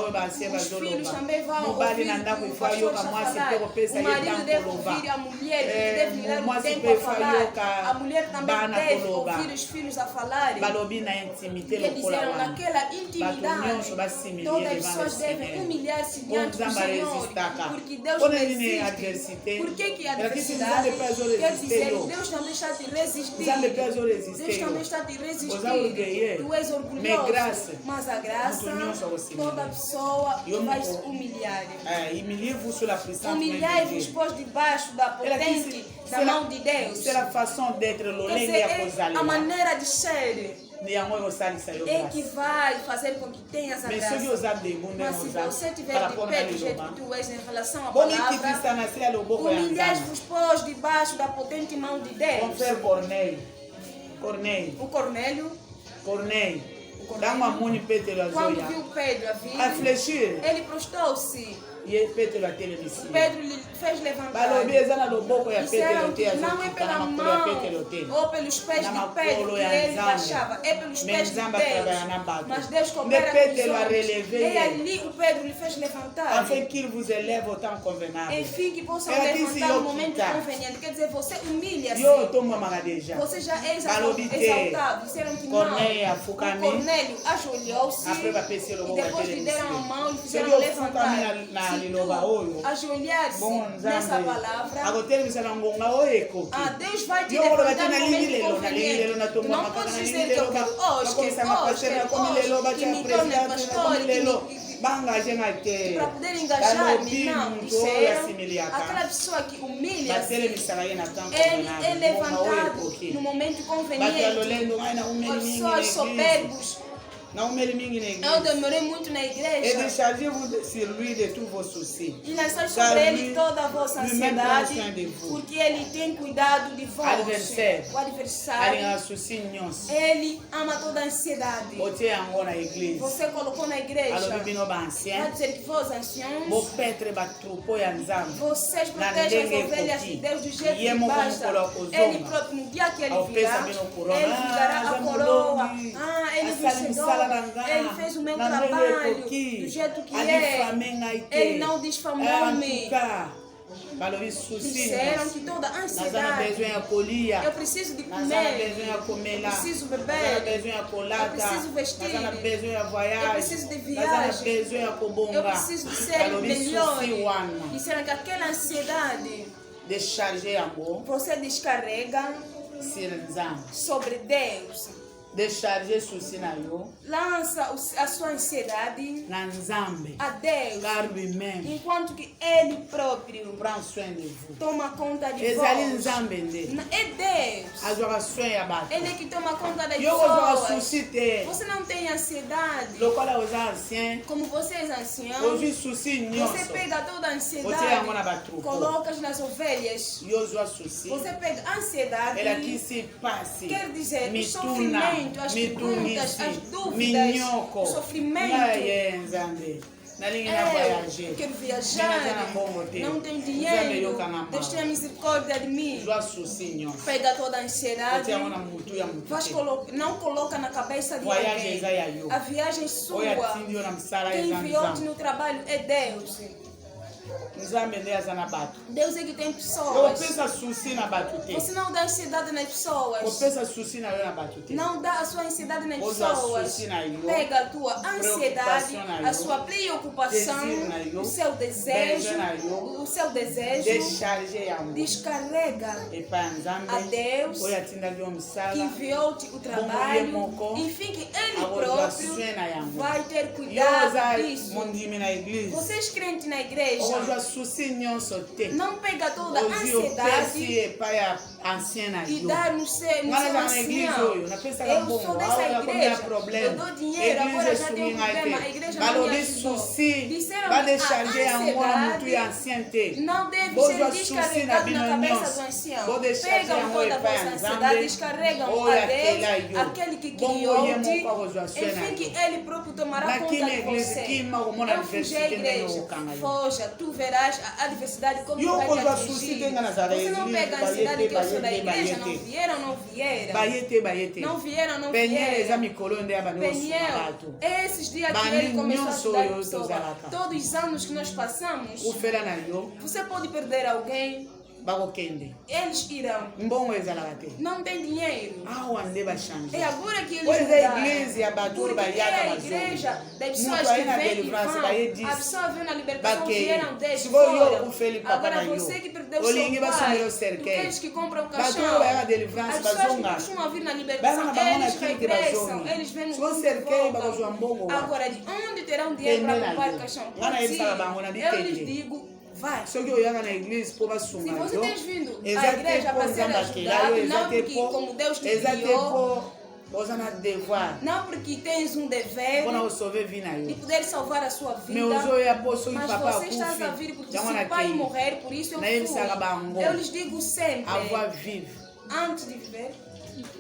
Os filhos também vão ouvir. O marido deve ouvir a mulher, que deve dar o tempo a falar. A mulher também deve ouvir os filhos a falarem. Que disseram naquela intimidade, todas as pessoas devem humilhar-se diante do Senhor, porque Deus resiste. Por que a adversidade? Quer dizer, Deus também está te resistir. Deus também está te resistir. Tu és orgulhoso, mas a graça, toda pessoa vai se humilhar. Humilhai-vos, pois, debaixo da potente da mão de Deus. A maneira de ser é que vai fazer com que tenhas a graça. Mas se você tiver de pé do jeito que tu és em relação à palavra, humilhai-vos, pois, debaixo da potente mão de Deus. O Cornélio, quando viu Pedro a vir, ele prostrou-se. Pedro lhe fez levantar. Disseram que não é pela mão ou pelos pés de Pedro que ele baixava, é pelos pés de Deus. Mas Deus coopera com os homens. E ali o Pedro lhe fez levantar. Enfim, que possa levantar no momento conveniente. Quer dizer, você humilha-se. Você já é exaltado. Disseram que não. O Cornélio ajoelhou-se e depois lhe deram a mão e fizeram levantar. Ajoelhar-se nessa palavra, Deus vai te levantar no momento conveniente. Tu não podes dizer que eu quero hoje, que me torne pastor, para poder engajar-me. Não, disseram, aquela pessoa que humilha-se, ele é levantado no momento conveniente. As pessoas soberbos, eu demorei muito na igreja. E lançar sobre ele toda a vossa ansiedade, porque ele tem cuidado de vós. O adversário, ele ama toda a ansiedade. Você colocou na igreja. Vai dizer que vós, anciãos, vocês protegem as ovelhas de Deus do jeito que basta. Ele próprio, no dia que ele virá, ele dará a coroa. Ele vencedor. Ele fez o meu trabalho do jeito que é. Ele não difamou-me. Disseram que toda ansiedade, eu preciso de comer, eu preciso beber, eu preciso vestir, eu preciso de viagem, eu preciso de ser melhor. Disseram que aquela ansiedade você descarrega sobre Deus. Décharger souci na yo. Lança a sua ansiedade Na nzambe. a Deus. Car lui-même. Enquanto que Ele próprio prend soin de vous. toma conta de Ezali vós. nzambe nde. É Deus. Azwaka soin ya bato. Ele é que toma conta das Yo kozwaka pessoas. souci te. Você não tem ansiedade. Lokola oza ancien. Como você é ancião, Ozwi souci você nyonso. pega toda a Otie ansiedade, yango na batrupo. coloca nas ovelhas. Yo ozwa souci. Você pega a ansiedade, Elakisi pasi. quer dizer, o Mituna. sofrimento, as perguntas, as dúvidas, Minyoko. o sofrimento. Aye nzambe. Nalingi na voyager. Quero viajar, não tenho dinheiro, Deus tenha misericórdia de mim. Zwa souci nyonso. Pega toda a ansiedade, Otie yango na mutu ya mutu. não coloca na cabeça de Voyage alguém. eza ya yo. A viagem é sua. Oyo atindi yo na msala Quem eza enviou-te nzambe. no trabalho é Deus. Nzambe nde aza na bato. Deus é que tem pessoas. Opesa souci na bato te. Você não dá ansiedade nas pessoas. Opesa souci na yo na bato te. Não dá a sua ansiedade nas Oza pessoas. souci na yo. Pega a tua ansiedade, Preocupação na yo. a sua preocupação, Desir na yo. o seu desejo, Beijo na yo. o seu desejo. Décharger yango. Descarrega Epai ya nzambe. a Deus Oyo atindaki yo que mosala. enviou-te o trabalho. Enfim, que Ele Akozwa próprio soin na yango. vai ter Yo cuidado oza disso. mondimi na eglise. Vocês crentes na igreja, Okozwa souci nyonso te. não pega toda a Ozi opesi ansiedade epai ya ancien na e yo. dar no seu Ngana za na eglise ancião. oyo napesaka Eu mbongo sou awa dessa nakomi na igreja, eu problème. dou dinheiro, agora Eglise já esungi tenho ngai problema, a te. igreja não me Balobi ajudou. souci Disseram badecharge que a yango na mutu ansiedade ya ancien te. não deve Bozwa ser souci na descarregado bino na cabeça do nyonso. ancião. Bodecharge Pegam yango toda a epai vossa ya ansiedade, nzambe. descarregam Oyo a akela Deus, yo. aquele que Bongo ye criou-te. moko akozwa soin na Enfim, que yo. Ele próprio tomará Na conta kima de eglise você. kima komona Eu fugi à diversité ndenge igreja, okanga yo. foja, tu verás a adversidade como Yo vai te kozwa souci atingir. te nga nazala Você não eglise, pega a ansiedade bayete, que eu sou da bayete, igreja, bayete. não vieram, não vieram. Bayete bayete. Não vieram, não Peniel eza vieram. mikolo nde ya bando osuna Peniel, bato. esses dias que Bani ele começou a nyonso ajudar oyo pessoas, tozalaka. todos os anos que nós passamos, Ufela na yo você pode perder alguém, bakokende. eles irão. Mbongo ezalaka te. Não tem dinheiro. Awa nde bachange. É agora que eles Pois é, mudaram. igreja ya bato Porque bayaka é a bazongo. igreja das pessoas Mutu que aí na vêm e delivrance, baye vão. 10. A pessoa veio na libertação, Baquei. vieram 10 Se for fora. eu, o Felipe Papa Agora na yo. você que perdeu Olingi seu basumira o pai, cerquei. aqueles que compram o Bato caixão, vai na as delivrance pessoas que bazonga. costumam vir na Bana libertação, na bango na eles kili regressam, bazonga. eles vêm no Se você mundo e cerquei bagozwa voltam. mbongo wa. Agora, de onde terão dinheiro para Tende na comprar yo. o caixão? Ngana Sim, yebisaka bango na eu bitende. lhes digo, vai. Soki oyaka na eglise mpo Se basunga você yo tem vindo à eza te igreja mpo para ser nzambe akela ajudado, yo, eza não te porque como Deus te eza te criou, mpo oza na devoir não porque tens um dever mpona kosauve vi na de yo. poder salvar a sua vida, Me ozoya mpo soki mas papa você está a vir akufi porque yango se o pai nakei morrer, por isso eu nayebisaka fui. bango Eu lhes digo sempre, avoir vive antes de viver,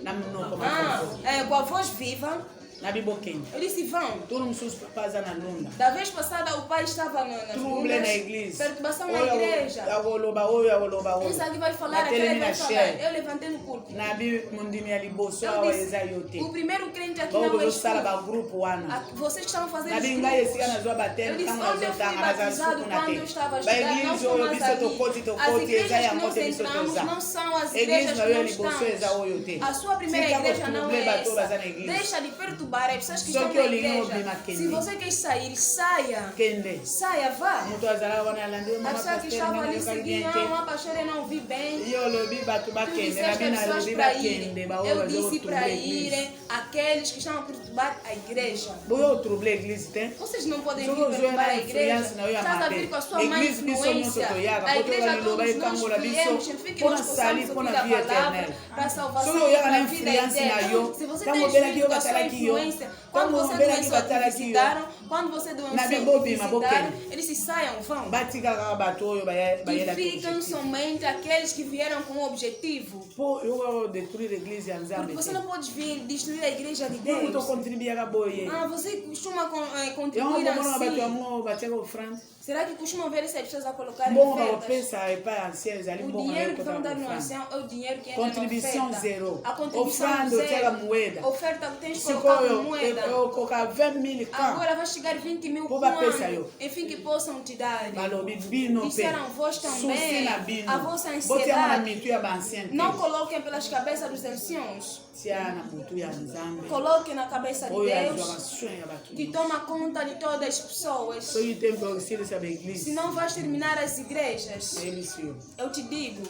na minoko makoko com a voz viva, na bibokende eu disse vão. tunu mosusu papa aza na lunda Da vez passada o pai estava nas trouble na lundas, eglise perturbação na igreja. akoloba oyo akoloba oyo Esse aqui vai falar, Batelemi aquele vai na falar. chair. Eu levantei no púlpito. na bi mondimi ya liboso Eu awa disse, eza yo te o primeiro crente aqui bango não é bozosala escuro. bagroupe wana Vocês estão fazendo na os bingai esika grupos. nazwa Eu bateme disse, ntango onde eu fui nazotanga nazala batizado sukuna quando eu te estava a estudar, não baeglize sou oyo mais biso ali. tokoti As tokoti eza igrejas que yango nós te biso entramos toza não são as eglise igrejas na que yo ya nós liboso eza estamos. oyo te A sua primeira tika igreja não kotrouble é bato oyo baza essa. na eglise Deixa de perturbar as pessoas que Só estão que na eu ligo igreja. bem aquele. Se você quer sair, saia. kende Saia, vá. moto azala wana alandi A pessoa que estava ali seguindo, uma pastora não vi bem. yo olobi bato Tu bakende disseste na as bino pessoas alobi para bakende irem. baoyo Eu disse bazotrouble para eglise irem aqueles que estão a perturbar a igreja. boyo otrouble eglise te Vocês não podem vir Soki ozwi perturbar na a igreja. influence na yo ya Estás a mabe vir com a sua má eglise biso nyonso influência. toyaka A po igreja toyoka liloba todos nós ekangola biso viemos, enfim, que mpona nós sali possamos mpona ouvir a vie palavra éternelle para salvação soki oyaka na da vida influence na yo eterna. Se você ntango tem obelaki vindo yo com a sua batalaki yo influência, quando ntango você obelaki doençou te batalaki yo visitaram, quando você Na doençou te bibobima, visitaram, bokende. eles se saiam, vão. batika kaka bato oyo E bayelaki ficam objectif somente aqueles que vieram com um objetivo. po yo détruire église ya Porque nzambe você te não pode vir destruir a igreja de yo Deus. tokontribuaka boye Você costuma yango contribuir komona bato assim. yango batiaka ofrande Será que costumam ver essas pessoas a colocar mbongo ofertas? bakopesa epai ancien ezali O mbongo na dinheiro yo que vão dar kotaka no ofrande ancião é o dinheiro que entra contribution na oferta. zero A contribuição ofrande otiaka zero. moeda Oferta que tens colocado sikoyo moeda. okoka 20 000 ka Agora vai chegar 20 mil Pô, bapesa quando? yo. Enfim, que possam te dar. balobi bino mpe Disseram vós susi também. na bino A vossa botiama na ansiedade. mitu ya bancien Não te coloquem pelas cabeças dos anciãos. tia na mutu ya nzambe Coloquem na cabeça de oyo azwaka Deus, soin ya bato que toma conta de todas as pessoas. soki te mpe okosilisa baeglise Senão vais terminar as igrejas. eyebisi yo Eu te digo,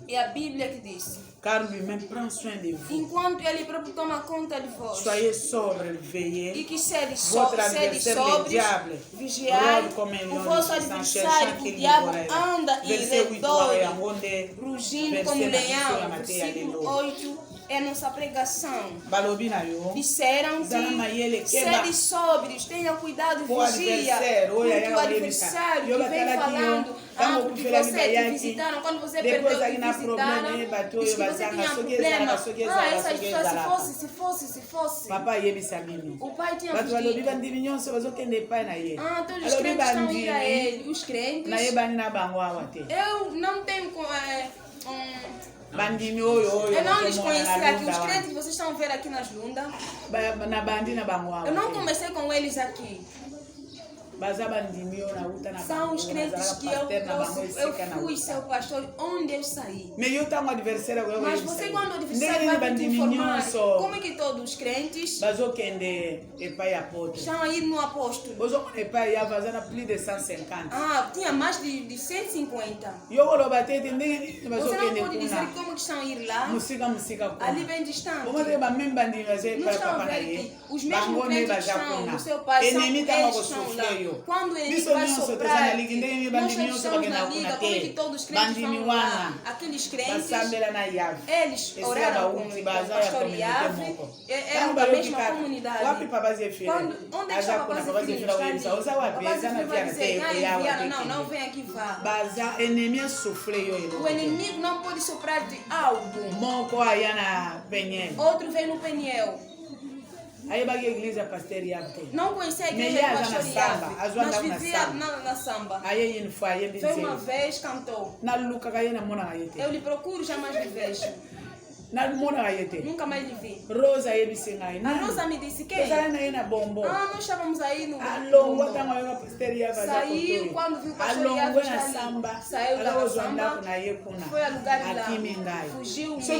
É a Bíblia que diz. Car lui-même prend soin de vous. Enquanto ele próprio toma conta de vós. Soyez sobre, veillez. E que sede sobre, vigiai. O vosso adversário, o diabo, anda e redor, rugindo como leão. Versículo 8. É nossa pregação. Disseram que sede sóbrios, tenha cuidado, vigia. Porque o adversário que vem falando, porque vocês te visitaram, quando você perdeu, te visitaram, diz que você tinha problema. Essas pessoas, se fosse. O pai tinha fugido. Todos os crentes estão indo a ele. Os crentes. Eu não tenho... Eu não lhes conhecia aqui, os crentes que vocês estão vendo aqui nas Lunda. Eu não comecei com eles aqui. São os crentes que eu fui seu pastor onde eu saí. Mas você, quando o adversário vai te informar, como é que todos os crentes estão a ir no apóstolo? Tinha mais de 150. Você não pode dizer como que estão a ir lá. Ali bem distante. Não estão a ver que os mesmos crentes que estão no seu pai são eles que estão lá. Quando ele vai soprar, nós estamos na liga, como que todos os crentes vão lá. Aqueles crentes, eles oraram com o pastor Iave, eram da mesma comunidade. Onde é que estava o Papai Filho? Vai dizer, não vem aqui, vá. O inimigo não pode soprar de algo. Outro vem no Peniel. Não conhecia a igreja do pastor Iave, mas vivia na samba. Foi uma vez, cantou. Eu lhe procuro, jamais lhe vejo. Nunca mais lhe vi. A Rosa me disse que nós estávamos aí no saiu quando viu o pastor Iave ali. Saiu da samba, foi a lugar de lá. Fugiu. Se o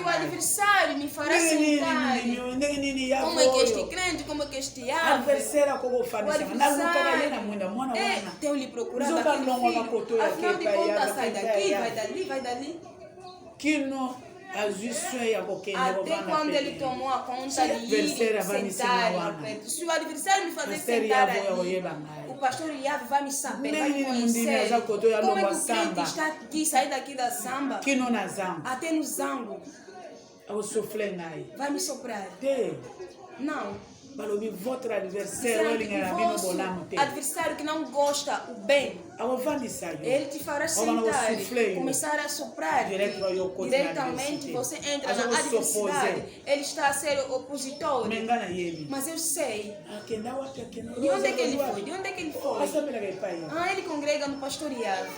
adversário me fará sentar, como é que este crente, como é que este ave, o adversário tem lhe procurado aquele filho. Afinal de contas, sai daqui, vai dali. Até quando ele tomou a conta de ir sentar perto. Se o adversário me fazer sentar ali, o pastor Iave vai me saber, vai me conhecer. Como é que o crente está aqui, sair daqui da samba, até no zango, vai me soprar. Não. Votre adversaire que não gosta o bem, ele te fará sentar, começar a soprar diretamente. Você entra na adversidade, ele está a ser opositor, mas eu sei de onde é que ele foi, ele congrega no pastor Iave.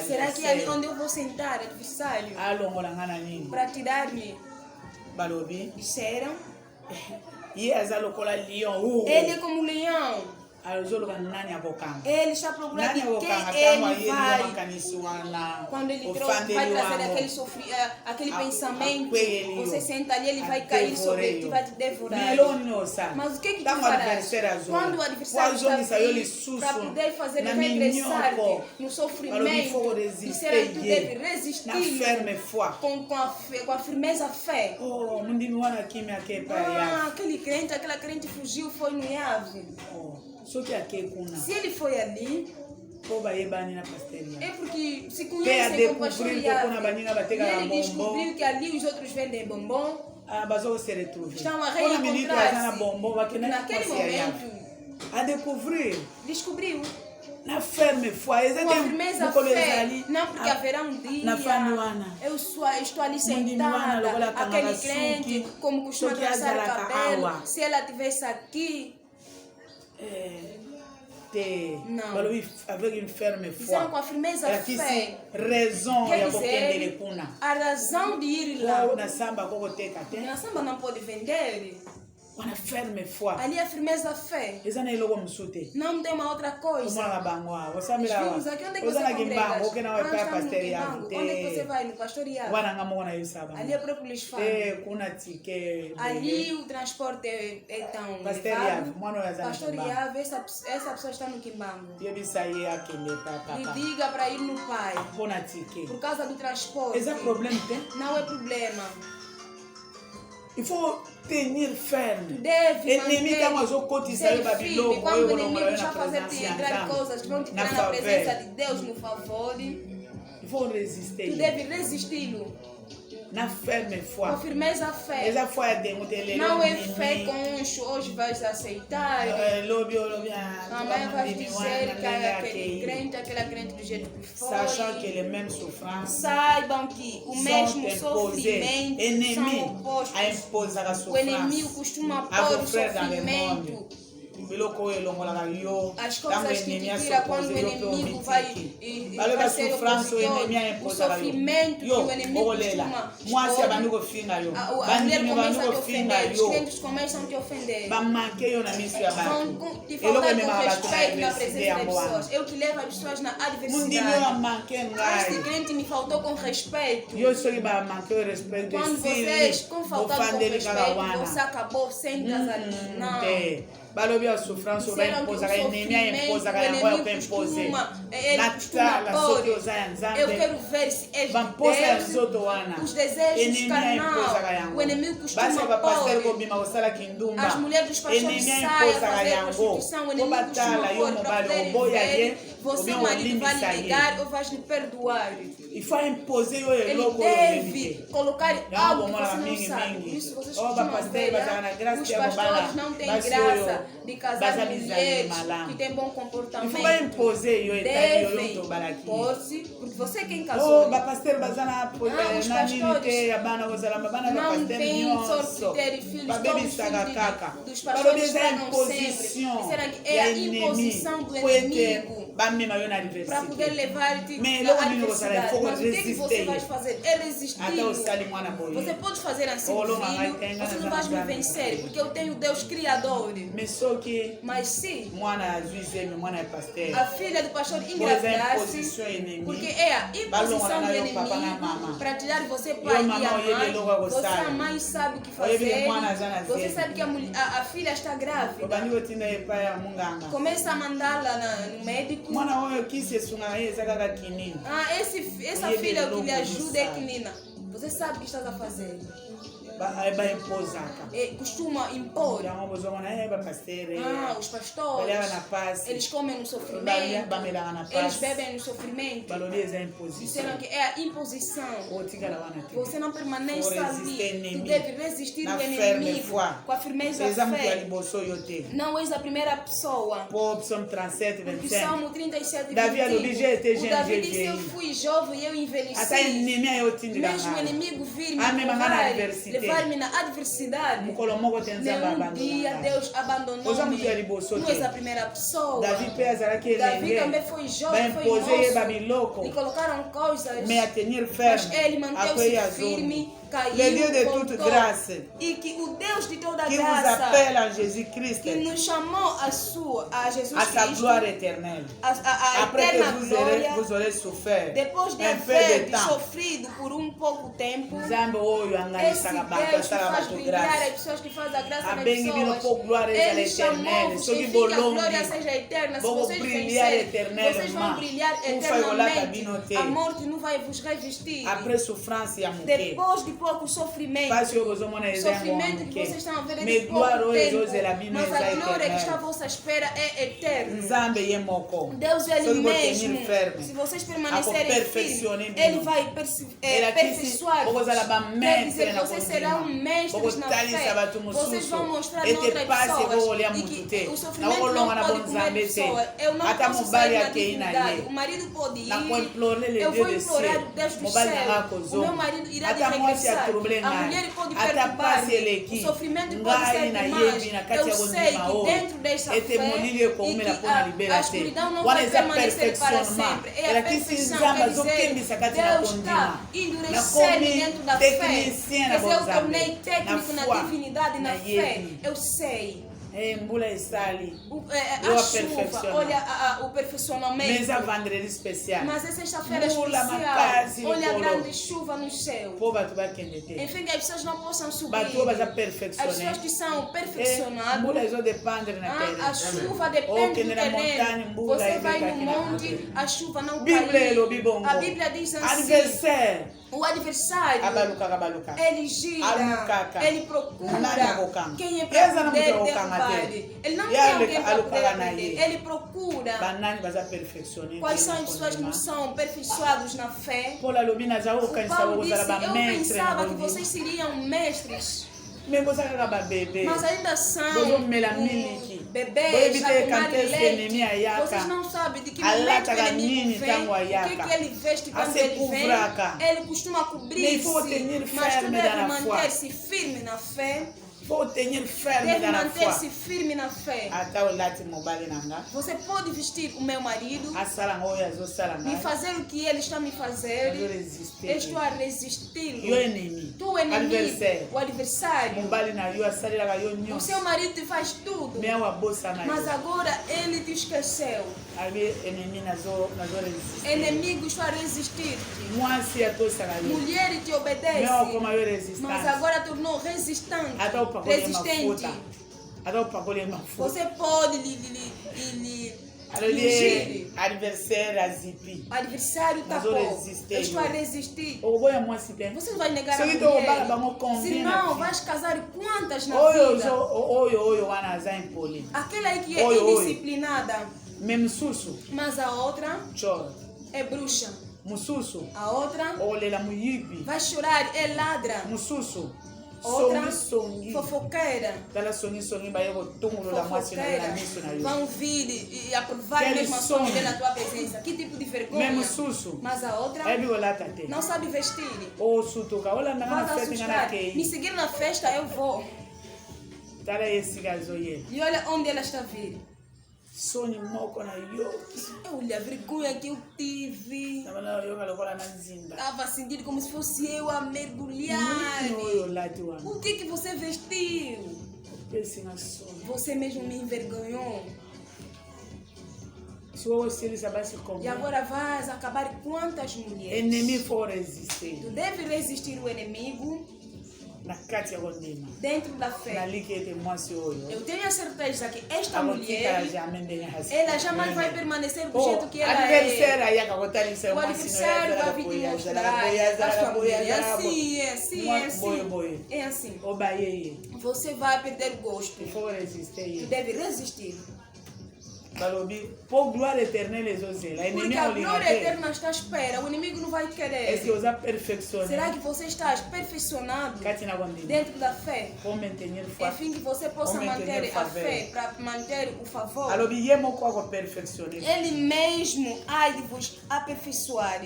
Será que é ali onde eu vou sentar, adversário, para tirar-me? Disseram. Ele é como leão. Ele está procurando quem ele vai. Quando ele vai trazer aquele pensamento, você senta ali, ele vai cair sobre ti, vai te devorar. Mas o que tu farás? Quando o adversário está aqui, para poder fazer regressar-te no sofrimento, disseram que tu deve resistir com a firmeza fé. Aquele crente, aquela crente fugiu, foi no Iave. Se ele foi ali, é porque se conhecem com o pastor Iave. E ele descobriu que ali os outros vendem bombom. Estão a reencontrar-se. Naquele momento, descobriu. Na ferme foi, com a firmeza fé, não porque haverá um dia, eu estou ali sentada, aquele crente, como costuma traçar o cabelo, se ela estivesse aqui, não. Disseram com a firmeza fé. Quer dizer, a razão de ir lá. Na samba não pode vender. On a ferme foi. Ali é firmeza fé. Não tem uma outra coisa. Nós vimos aqui onde é que você congrega. Onde é que você vai? No pastoreado. Ali é próprio lhes fala. Ali o transporte é tão elevado. Pastoreado, essa pessoa está no Kimbangu. E diga para ir no pai. Por causa do transporte. Não é problema. Il faut tenir ferme. Deve manter, ser firme. Quando o inimigo está fazendo entrar coisas que vão te tirar na presença de Deus no favor, il faut résister. Tu deve resisti-lo. Na ferme foi. Com firmeza fé. Essa foi a não é fé concho, hoje vais aceitar. Amanhã vais dizer que aquela crente do jeito que foi. Sachant que les mêmes souffrances. Saibam que o mesmo sofrimento são opostos. O inimigo costuma pôr o sofrimento. As coisas que te tiram quando o inimigo vai ser opositor, o sofrimento que o inimigo costuma expor, a mulher começa a te ofender, os clientes começam a te ofender, vão te faltar com respeito na presença das pessoas. Eu te levo as pessoas na adversidade. Este cliente me faltou com respeito. Quando vocês com faltar com respeito, você acabou sem ali. Não. A sofrência vai imposar, a inimiga imposa, a inimigo imposer. Eu quero ver se é Deus, os desejos carnais. O inimigo costuma pôr. As mulheres dos pastores saem a fazer prostituição. O inimigo costuma pôr para poderem ver. Você, marido, vai lhe ligar ou vai lhe perdoar. Ele deve colocar algo que você não sabe. Por isso vocês costumam ver, os pastores não têm graça de casar mulheres que têm bom comportamento. Deve pôr-se, porque você é quem casou. Os pastores não têm sorte de ter filhos, todos os filhos dos pastores pegam sempre. Será que é a imposição do inimigo para poder levar-te à adversidade? Mas o que você vai fazer? É resistir. Você pode fazer assim, filho, você não vai me vencer, porque eu tenho Deus Criador. Mas se a filha do pastor engravidasse, porque é a imposição do inimigo para tirar você pai e a mãe, você a mãe sabe o que fazer, você sabe que a filha está grávida, começa a mandá-la no médico. Essa filha que lhe ajuda é quinina. Você sabe o que estás a fazer. Costuma impor. Os pastores, eles comem no sofrimento, eles bebem no sofrimento. Disseram que é a imposição. Você não permanece ali. Tu deve resistir ao inimigo com a firmeza da fé. Não és a primeira pessoa. Porque Salmo 37, o Davi disse: eu fui jovem e eu envelheci. Mesmo o inimigo vir me levar-me na adversidade. Nenhum dia Deus abandonou-me. Não és a primeira pessoa. Davi também foi jovem, foi moço. E colocaram coisas, mas ele manteve-se firme. Caiu, voltou. E que o Deus de toda que graça, que nos chamou a Jesus à sa Cristo, gloire éternelle, a après que eterna glória, vous aurez souffert depois de un peu haver de temps, sofrido por pouco tempo, esse Deus que faz brilhar as pessoas, que faz a graça nas pessoas, Ele chamou-vos e que a glória seja eterna. Se vocês vencerem, vocês vão brilhar eternamente. A morte não vai vos revestir. Depois de pouco sofrimento, sofrimento que vocês estão a ver é de pouco tempo, mas a glória que está à vossa espera é eterna. Deus é Ele mesmo. Se vocês permanecerem firmes, Ele vai aperfeiçoar. Quer dizer, vocês serão mestres na fé. Vocês vão mostrar a outras pessoas e que o sofrimento não pode comer pessoa. Eu não posso sair na dificuldade. O marido pode ir. Eu vou implorar o Deus do céu. O meu marido irá de regressar passar. A mulher pode perturbar. O sofrimento pode ser demais. Eu sei que dentro dessa fé e que a escuridão não vai permanecer para sempre. É a perfeição, quer dizer, Deus está endurecendo dentro da fé. Eu tornei técnico na divinidade, na fé. Eu sei. A chuva, olha o perfeccionamento. Mas essa sexta-feira especial, olha a grande chuva no céu. Enfim, que as pessoas não possam subir. As pessoas que são perfeccionadas, a chuva depende do terreno. Você vai no monte, a chuva não cai. A Bíblia diz assim: o adversário, ele gira, ele procura quem é para poder derrubar. Ele não tem alguém para poder prender. Ele procura quais são as pessoas que não são aperfeiçoadas na fé. O Paulo disse: eu pensava que vocês seriam mestres, mas ainda são bebês, vocês não sabem de que momento o inimigo vem, o que ele veste quando ele vem. Ele costuma cobrir-se, mas tu deve manter-se firme na fé. Deve manter-se firme na fé. Você pode vestir o meu marido e fazer o que ele está me fazendo. Eu estou a resisti-lo. Tu, inimigo, o adversário, o seu marido te faz tudo, mas agora ele te esqueceu. Inimigo está a resistir. Mulher te obedece, mas agora tornou resistente. Você pode lhe adversário está bom. Eu estou a resistir. Você não vai negar a mulher. Se não, vais casar quantas na vida? Aquela aí que é indisciplinada. Mas a outra é bruxa. A outra vai chorar, é ladra. Outra fofoqueira. Vão vir e aprovar mesmo a sonho na tua presença. Que tipo de vergonha? Mas a outra não sabe vestir. Vai assustar. Me seguir na festa, eu vou. E olha onde ela está vindo. Olha a vergonha que eu tive. Estava sentindo como se fosse eu a mergulhar. O que você vestiu? Você mesmo me envergonhou. E agora vais acabar quantas mulheres? Tu deve resistir o inimigo dentro da fé. Eu tenho a certeza que esta mulher, ela jamais vai permanecer do jeito que ela é. O adversário vai vir te mostrar. É assim, é assim, é assim. É assim. Você vai perder o gosto. Tu deve resistir. Porque a glória eterna está à espera. O inimigo não vai querer. Será que você está aperfeiçoado dentro da fé? É fim que você possa manter a fé para manter o favor. Ele mesmo há de vos aperfeiçoar.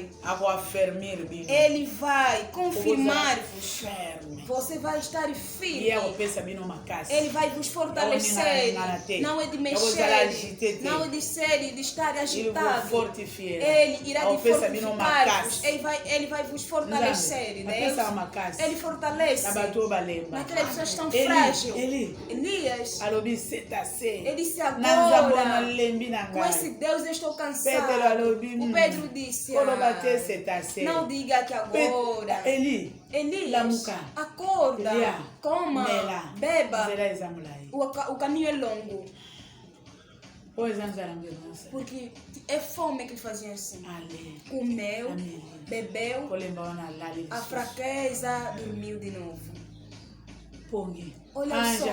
Ele vai confirmar-vos. Você vai estar firme. Ele vai vos fortalecer. Não é de mexer. Não é de ser e de estar agitado. Ele irá te fortificar. Ele vai vos fortalecer. Ele fortalece. Naquelas pessoas tão frágeis. Elias, ele disse: agora, com esse Deus eu estou cansado. O Pedro disse: não diga que agora. Elias, acorda, coma, beba. O caminho é longo. Porque é fome que faziam assim. Comeu, bebeu, a fraqueza dormiu de novo. Olha só,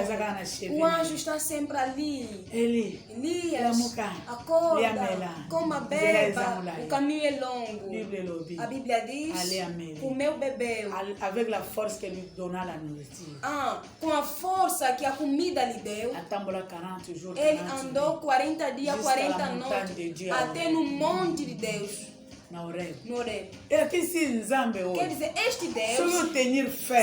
o anjo está sempre ali. Elias, acorda, coma, beba, o caminho é longo. A Bíblia diz: comeu, bebeu. Com a força que a comida lhe deu, ele andou 40 dias, 40 noites, até no monte de Deus. no Horeb. Quer dizer, este Deus,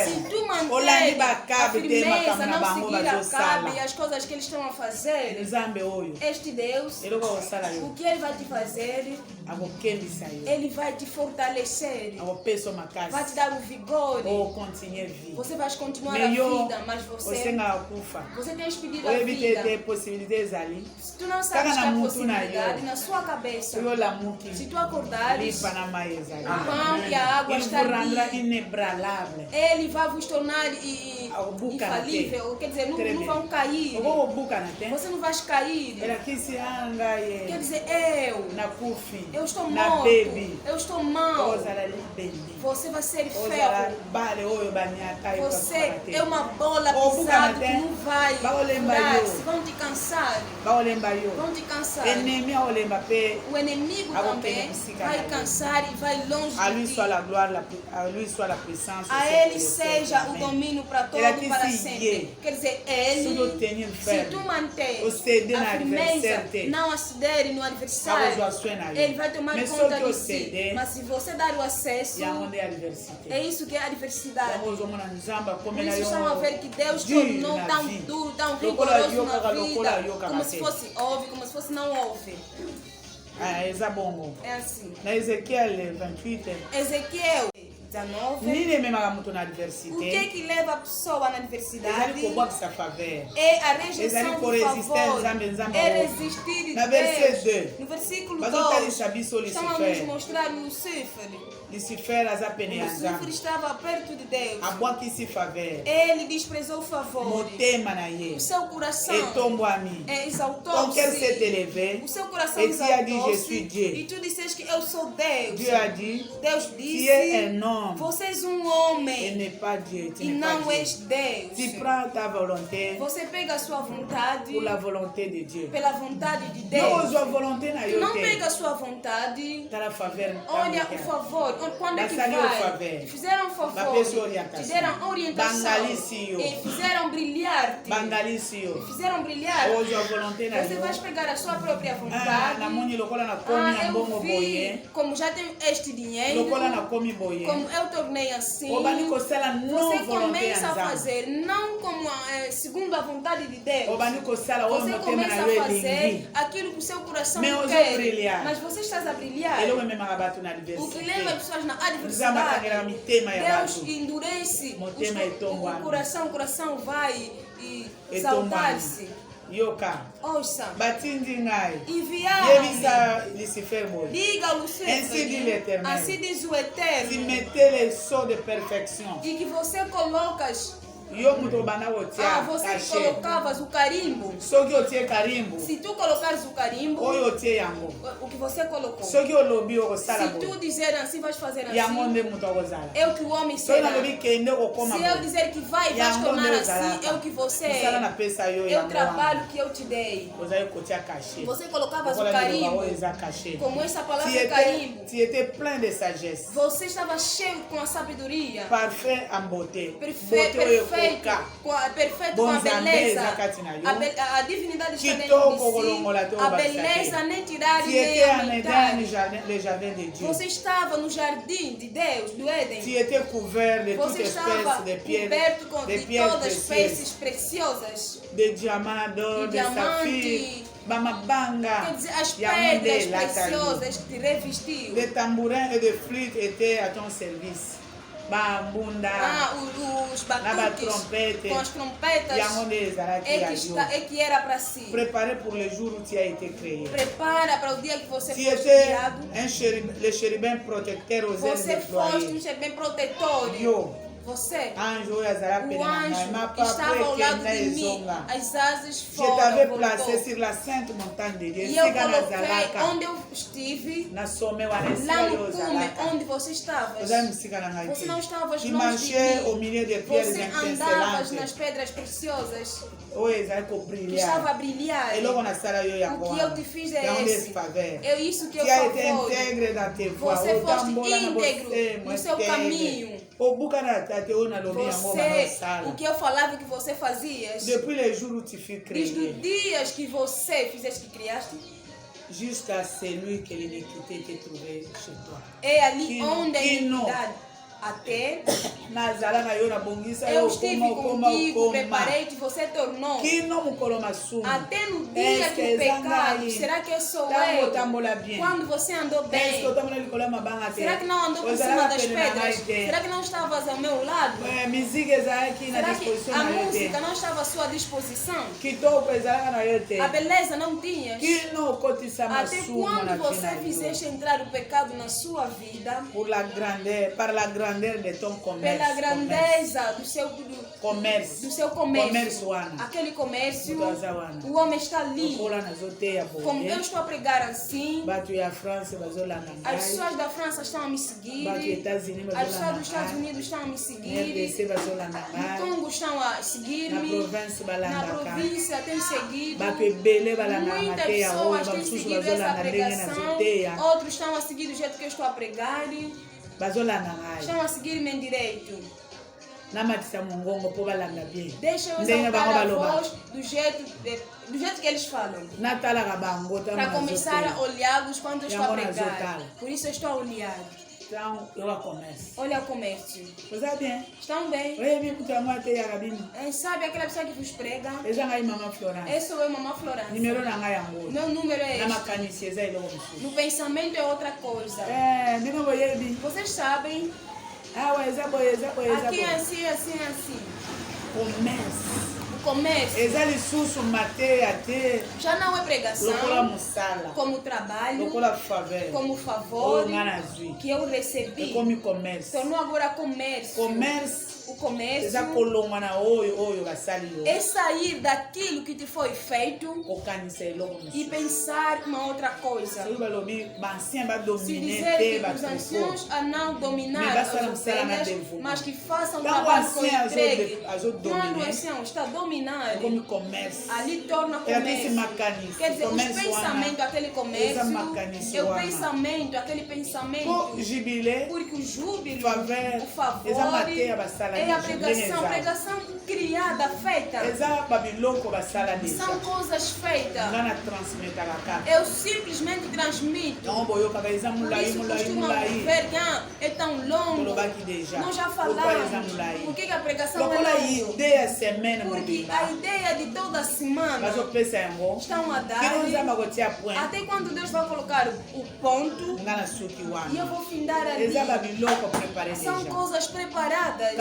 se tu manter a firmeza, não seguir Acabe e as coisas que eles estão a fazer, este Deus, o que ele vai te fazer? Ele vai te fortalecer, vai te dar o vigor. Você vai continuar a vida, mas você tem pedido a vida. Se tu não sabes que há possibilidade na sua cabeça, se tu acordares, o pão e a água estão ele vai vos tornar infalível, quer dizer, não vão cair. Você não vai cair. Quer dizer, eu estou morto, eu estou mal. Você vai ser ferro. Você é uma bola pesada que não vai curar. Vão te cansar. Vão te cansar. O inimigo também vai cansar e vai longe de ti. A ele seja o domínio para todo e para sempre. Quer dizer, ele, se tu mantém a firmeza, não a ceder no adversário, ele vai tomar conta de si. Mas se você dar o acesso, é isso que é a adversidade. Por isso estão a ver que Deus tornou tão duro, tão rigoroso na vida, como se fosse ouve, como se fosse não ouve. É assim. Na Ezequiel 28. Ezequiel 19. O que leva a pessoa na adversidade? É a rejeição do favor. É resistir de Deus. No versículo 2, estão a nos mostrar Lucifer. Lucifer estava perto de Deus. Ele desprezou o favor. O seu coração exaltou-se. O seu coração exaltou-se. E tu disseste que eu sou Deus. Deus disse: você és um homem e não és Deus. Você pega a sua vontade pela vontade de Deus. Não pega a sua vontade. Olha o favor. Quando é que vai? Te fizeram um favor, te deram orientação e fizeram brilhar-te. Você vai pegar a sua própria vontade. Eu vi, como já tenho este dinheiro, como eu tornei assim, você começa a fazer não como segundo a vontade de Deus. Você começa a fazer aquilo que o seu coração quer, mas você está a brilhar. O que leva as pessoas na adversidade, Deus endurece o coração vai exaltar-se. Ouça, enviaram-me. Diga ao Lucifer, assim diz o Eterno, e que você colocas. Você colocavas o carimbo. Se tu colocares o carimbo, o que você colocou, se tu dizer assim, vais fazer assim, é que o homem será. Se eu dizer que vais tornar assim, é o que você é. É o trabalho que eu te dei. Você colocavas o carimbo. Como essa palavra é carimbo, você estava cheio com a sabedoria. Perfeito com a beleza. A divinidade está dentro de si. A beleza nem tirar nem aumentar. Você estava no jardim de Deus, do Éden. Você estava coberto de todas as espécies preciosas. De diamante, quer dizer, as pedras preciosas que te revestiu. De tambourins et de flûtes étaient à ton service. Os batuques com as trompetas é que era para si. Prepare pour le jour où tu as été créé. Prepara para o dia que você foi criado. Le chérubin protecteur aux ailes déployées. Você foste um chérubim protetor. Você, o anjo que estava ao lado de mim, as asas foram, e eu coloquei onde eu estive, lá no cume onde você estava. Você não estava longe de mim. Você andava nas pedras preciosas. Que estava a brilhar. O que eu te fiz é esse. É isso que eu favor. Você foste íntegro no seu caminho. O que eu falava que você fazia, desde os dias que você fizeste, que criaste, Jusqu'à celui que l'iniquité t'ait trouvé chez toi. É ali onde a iniquidade até eu estive contigo, preparei-te, você tornou. Até no dia do pecado, será que sou eu? Quando você andou bem, será que não andou por cima das pedras? Será que não estavas ao meu lado? Será que a música não estava à sua disposição? A beleza não tinhas? Até quando você fizeste entrar o pecado na sua vida, pela grandeza do seu comércio, aquele comércio, o homem está ali. Como eu estou a pregar assim, as pessoas da França estão a me seguir, as pessoas dos Estados Unidos estão a me seguir, no Congo estão a seguir-me, na província têm seguido, muitas pessoas têm seguido essa pregação, outros estão a seguir do jeito que eu estou a pregar. Estão a seguir-me em direito. Deixa eu exaltar a voz do jeito que eles falam. Para começar a olhá-los quando eu estou a pregar. Por isso eu estou a olhar. Olha o comércio. Estão bem? Sabe aquela pessoa que vos prega? Eu sou eu, Mamã Florence. Meu número é este. No pensamento é outra coisa. Vocês sabem? Aqui é assim, assim, assim. Comércio. Já não é pregação, como trabalho, como favor que eu recebi. Tornou agora comércio. O comércio é sair daquilo que te foi feito e pensar uma outra coisa. Se dizer que os anciãos a não dominar as ovelhas, mas que façam o trabalho com entregue. Quando o ancião está dominando, ali torna comércio. Quer dizer, os pensamentos daquele comércio, é o pensamento, aquele pensamento, porque o júbilo, o favor, é a pregação criada, feita. São coisas feitas. Eu simplesmente transmito. Por isso costumam ver que é tão longo. Nós já falamos. Por que a pregação é longa? Porque a ideia de toda a semana estão a dar. Até quando Deus vai colocar o ponto e eu vou findar ali. São coisas preparadas.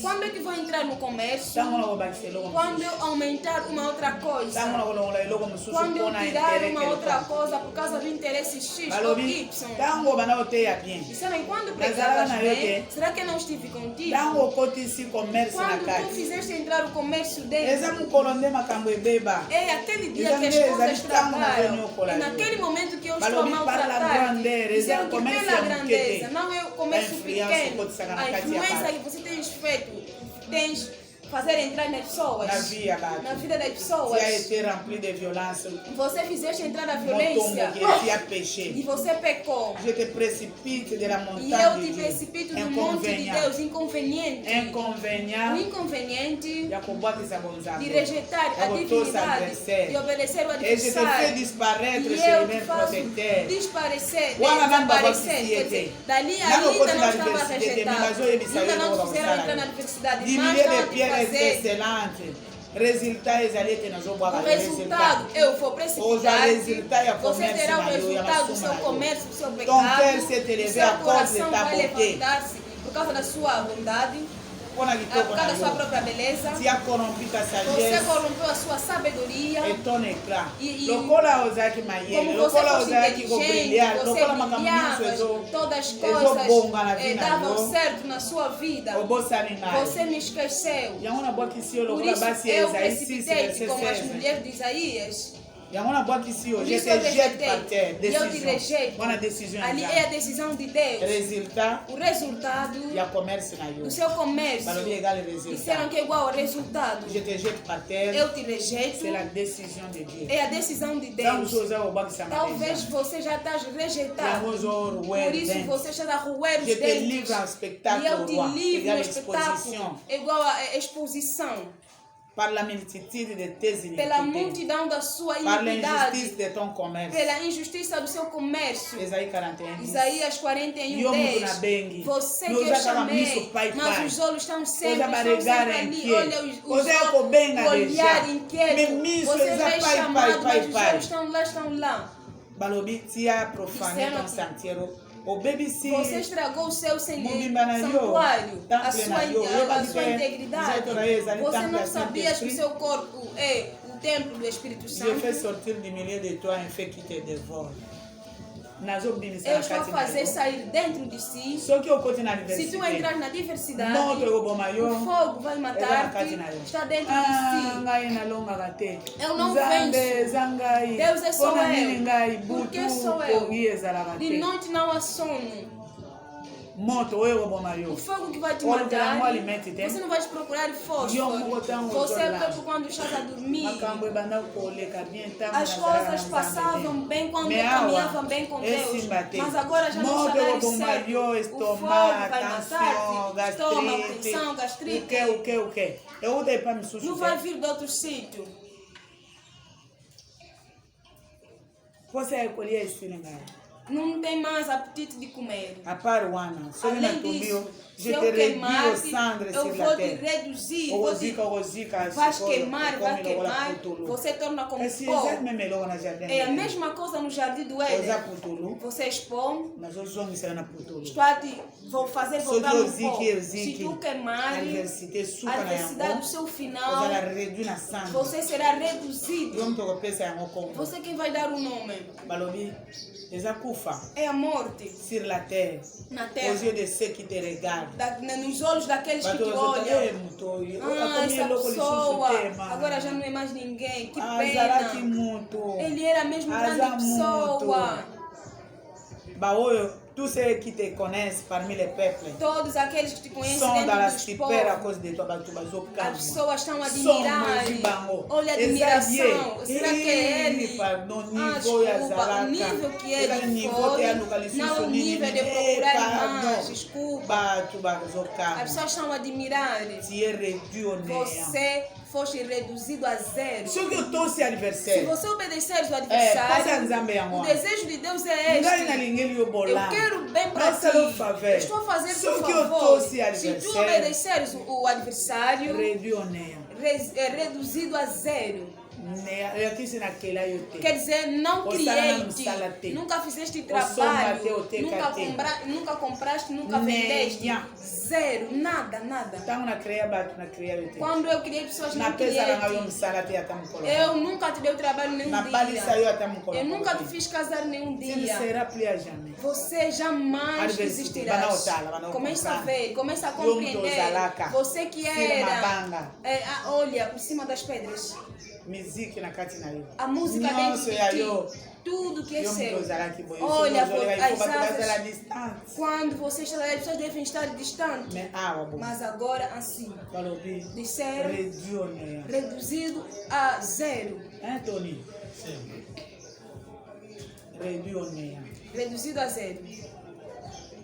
Quando é que vou entrar no comércio? Quando eu aumentar uma outra coisa? Quando eu tirar uma outra coisa por causa do interesse X ou Y? E sabem, quando pregavas bem, será que eu não estive contigo? Quando tu fizeste entrar o comércio deles, é aquele dia que as coisas trabalham. É naquele momento que eu estou a maltratar. Disseram que pela grandeza, não é o comércio pequeno. A influência que você tens feito, tens fazer entrar nas pessoas, na vida das pessoas. Você fizeste entrar na violência e você pecou. E eu te precipito do monte de Deus, inconveniente. O inconveniente de rejeitar a divindade, de obedecer o adversário. E eu te faço desaparecer. Quer dizer, dali ainda não estava rejeitado. Ainda não te fizeram entrar na adversidade, mas estava excelente. Resultado eu vou precipitar. Você terá o resultado do seu comércio, do seu pecado. O seu coração vai levantar-se por causa da sua bondade, por causa da sua própria beleza. Você corrompeu a sua sabedoria. E como você fosse inteligente, você brilhava, todas as coisas davam certo na sua vida. Você me esqueceu. Por isso eu precipitei como as mulheres de Isaías. Je te jette par terre. Décision. Ali é a decisão de Deus. O resultado do seu comércio. Disseram que é igual ao resultado. Je te jette par terre. Eu te rejeito. C'est la décision de Dieu. É a decisão de Deus. Talvez você já está rejeitado. Por isso você está a roer os dentes. E eu te livro no espetáculo. É igual a exposição. Par la multitude de tes iniquités. Pela multidão da sua Par iniquidade. l'injustice de ton commerce. Pela injustiça do seu comércio. Isaías 41. Isaías 41:10. Você que eu chamei, mas os olhos estão sempre ali. Olha o olhar inquieto. Você já é chamado, mas os olhos estão lá. Balobi tia profané ton sentiero. Você estragou o seu santuário, a sua integridade. Você não sabia que o seu corpo é o templo do Espírito Santo. Je fais sortir du milieu de toi un feu qui te dévore. Eu estou a fazer sair dentro de si. Se tu entrar na diversidade, o fogo vai matar-te. Está dentro de si. Eu não venço. Deus é só eu. Porque sou eu. De noite não há sono. O fogo que vai te matar. Você não vai procurar fósforo. Você quando estás a dormir. As coisas passavam bem quando eu caminhava bem com Deus. Mas agora já não está dando certo. O fogo vai matar-te. Estômago, tensão, gastrite. Não vai vir de outro sítio. Você recolher esse negócio. Não tem mais apetite de comer. Além disso, se eu queimar, eu vou te reduzir. Vais queimar, vai queimar. Você torna como pó. É a mesma coisa no jardim do Éden. Você expõe. Vou fazer voltar no pó. Se tu queimar, a adversidade do seu final, você será reduzido. Você quem vai dar o nome. É a morte. Sur la terre. Na terra. Aux yeux de ceux qui te regardent. Nos olhos daqueles que te olham. Essa pessoa agora já não é mais ninguém. Que pena. Ele era mesmo grande pessoa. Tous ceux qui te connaissent parmi les peuples, todos aqueles que te conhecem sont dans la dos stupeur à cause de toi. As pessoas estão a admirar. Olha a admiração. Será que é ele? Desculpa, o nível que ele foi, não o nível de procurar mais. Desculpa. As pessoas estão a admirar. Você foste reduzido a zero. Se você obedecer ao adversário, o desejo de Deus é este. Eu quero bem para ti. Estou a fazer por favor. Se tu obedeceres o adversário, é reduzido a zero. Quer dizer, não criei-te, nunca fizeste trabalho, nunca compraste, nunca vendeste. Zero, nada. Quando eu criei pessoas, não criei. Eu nunca te dei o trabalho nenhum dia. Eu nunca te fiz casar nenhum dia. Você jamais existirás. Começa a ver, começa a compreender. Você que era, olha, por cima das pedras. A música dentro de ti, tudo que é seu. Olha, as asas, quando você está lá, as pessoas devem estar distantes. Mas agora assim, disseram, reduzido a zero. Reduzido a zero.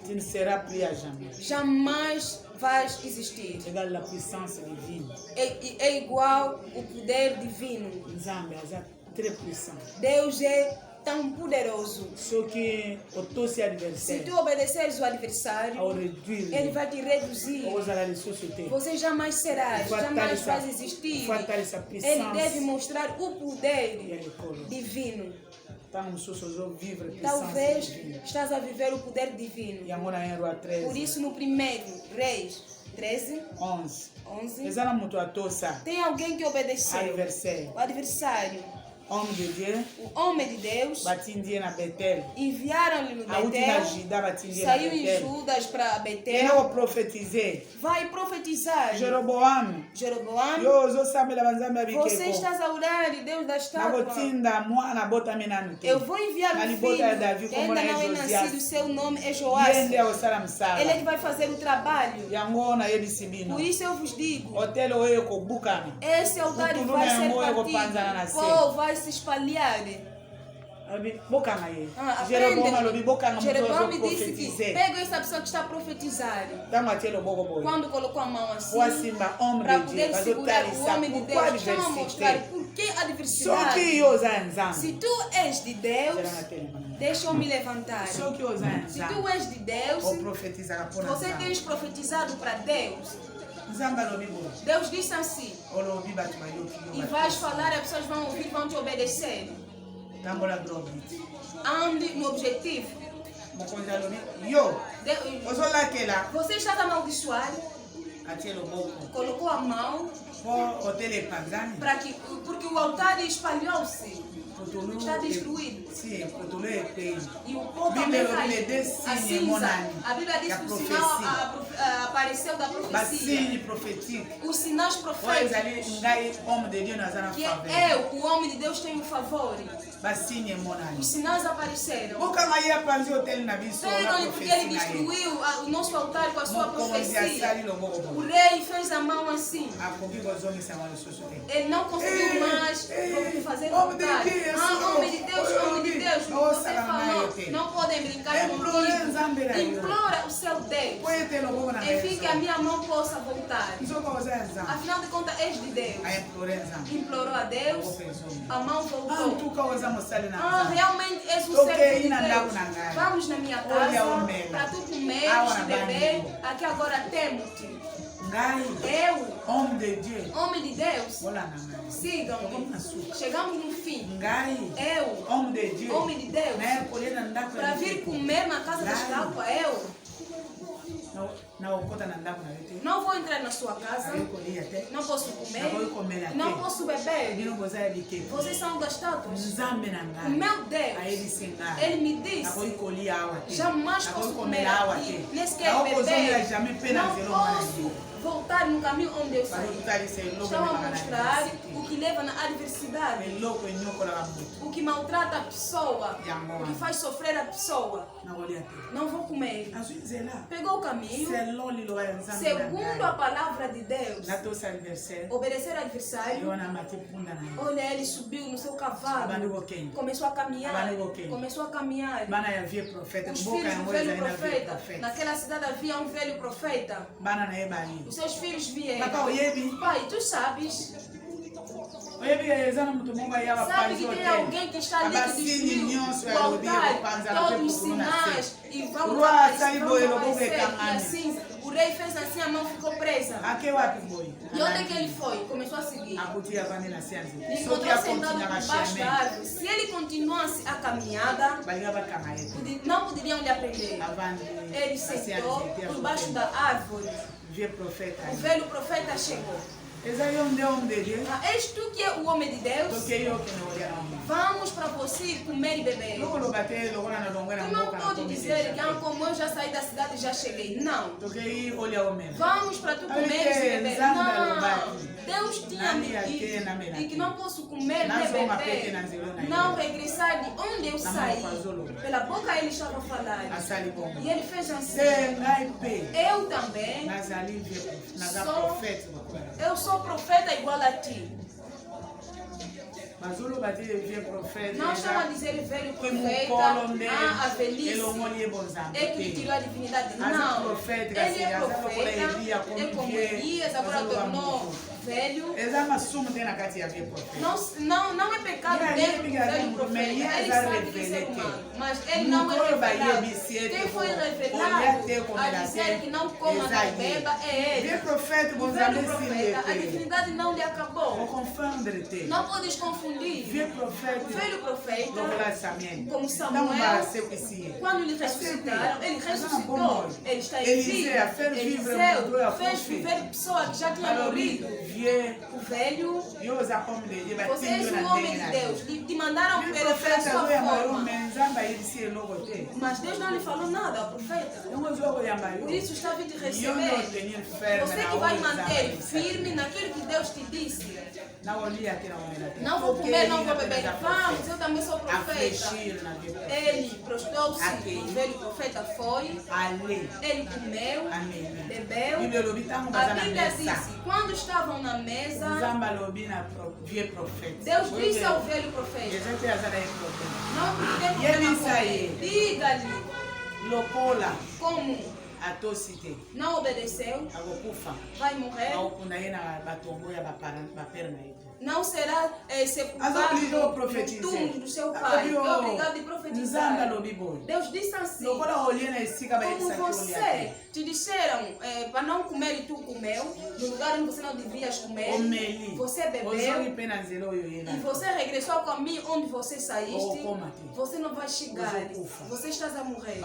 Tu ne seras plus à jamais. Jamais vais existir. É igual o poder divino. Deus é tão poderoso. Se tu obedeceres o adversário, ele vai te reduzir. Você jamais serás, jamais vais existir. Ele deve mostrar o poder divino. Talvez estás a viver o poder divino. Por isso no primeiro Reis 13, 11. Tem alguém que obedeceu. O adversário. O homem de Deus. Enviaram-lhe no Betel. Saiu em Judas para Betel. Vai profetizar. Jeroboam. Você está a orar e Deus da estátua. Eu vou enviar um filho que ainda não é nascido. Seu nome é Joás. Ele é que vai fazer o trabalho. Por isso eu vos digo. Esse altar vai ser partido. Vai se espalhar. Jeroboão me disse que pega essa pessoa que está a profetizar. Quando colocou a mão assim, para poder segurar o homem de Deus, estava a mostrar por que a diversidade. Se tu és de Deus, deixa eu me levantar. Se tu és de Deus, você tens profetizado para Deus. Deus disse assim, e vais falar, as pessoas vão ouvir, vão te obedecer. Ande no objetivo. Você está a amaldiçoar. Colocou a mão para que, porque o altar espalhou-se. Está destruído. E o povo também faz a cinza. A Bíblia diz que o sinal apareceu da profecia. Os sinais proféticos. Que eu, o homem de Deus, tenho um favor. Os sinais apareceram. Pegam porque ele destruiu o nosso altar com a sua profecia. O rei fez a mão assim. Ele não conseguiu mais fazer o altar. Homem de Deus, você falou, não podem brincar comigo. Implora o seu Deus. Enfim, que a minha mão possa voltar. Afinal de contas, és de Deus. Implorou a Deus, a mão voltou. Realmente és o servo de Deus. Vamos na minha casa para tu comeres e beber. Aqui agora temo-te. Eu, homem de Deus, sigam-me. Chegamos no fim. Eu, homem de Deus, para vir comer na casa da estátua. Eu não vou entrar na sua casa. Não posso comer. Não posso beber. Vocês são das estátuas. O meu Deus, Ele me disse, jamais posso comer aqui. Nem sequer beber. Não posso voltar no caminho onde eu saí. Estão a mostrar o que leva na adversidade. O que maltrata a pessoa. O que faz sofrer a pessoa. Não vou comer. Pegou o caminho. Segundo a palavra de Deus. Obedecer ao adversário. Olha, ele subiu no seu cavalo. Começou a caminhar. Os filhos do velho profeta. Naquela cidade havia um velho profeta. Os seus filhos vieram. Pai, tu sabes? Sabe que tem alguém que está ali que destruiu o altar, todos os sinais, e vão aparecer, e assim, o rei fez assim, a mão ficou presa. E onde é que ele foi? Começou a seguir. Encontrou sentado por baixo da árvore. Se ele continuasse a caminhada, não poderiam lhe aprender. Ele sentou por baixo da árvore. O velho profeta chegou. És tu que é o homem de Deus? Vamos para você comer e beber. Tu não pode dizer que como eu já saí da cidade e já cheguei. Não. Vamos para tu comer e beber. Não. Deus tinha me dito e que não posso comer nem beber. Não regressar de onde eu saí. Pela boca ele estava a falar. E ele fez assim. Eu também sou profeta igual a ti. Não estão a dizer velho profeta, a velhice, é que lhe tirou a divindade. Não, ele é profeta, é como Elias, agora tornou velho. Não é pecado dentro do velho profeta, ele sabe que ser humano, mas ele não é revelado. Quem foi revelado a dizer que não coma, não beba, é ele. O velho profeta, a divindade não lhe acabou. Não podes confundir. O velho profeta, como Samuel, quando lhe ressuscitaram, ele ressuscitou. Ele está em vida. Eliseu fez viver pessoa que já tinha morrido. O velho, você és um homem de Deus. Te mandaram pela sua forma. Mas Deus não lhe falou nada ao profeta. Por isso está vindo te receber. Você que vai manter firme naquilo que Deus te disse. Não vou comer, não vou beber. Vamos, eu também sou profeta. Ele prostrou-se, o velho profeta foi. Ele comeu, bebeu. A Bíblia disse, quando estavam na mesa, Deus disse ao velho profeta, não tem problema com ele. Diga-lhe como não obedeceu, vai morrer, não será sepultado no túmulo do seu pai. É obrigado a profetizar. Deus disse assim, como você te disseram para não comer e tu comeu, no lugar onde você não devias comer, você bebeu e você regressou ao caminho onde você saíste, você não vai chegar, você está a morrer.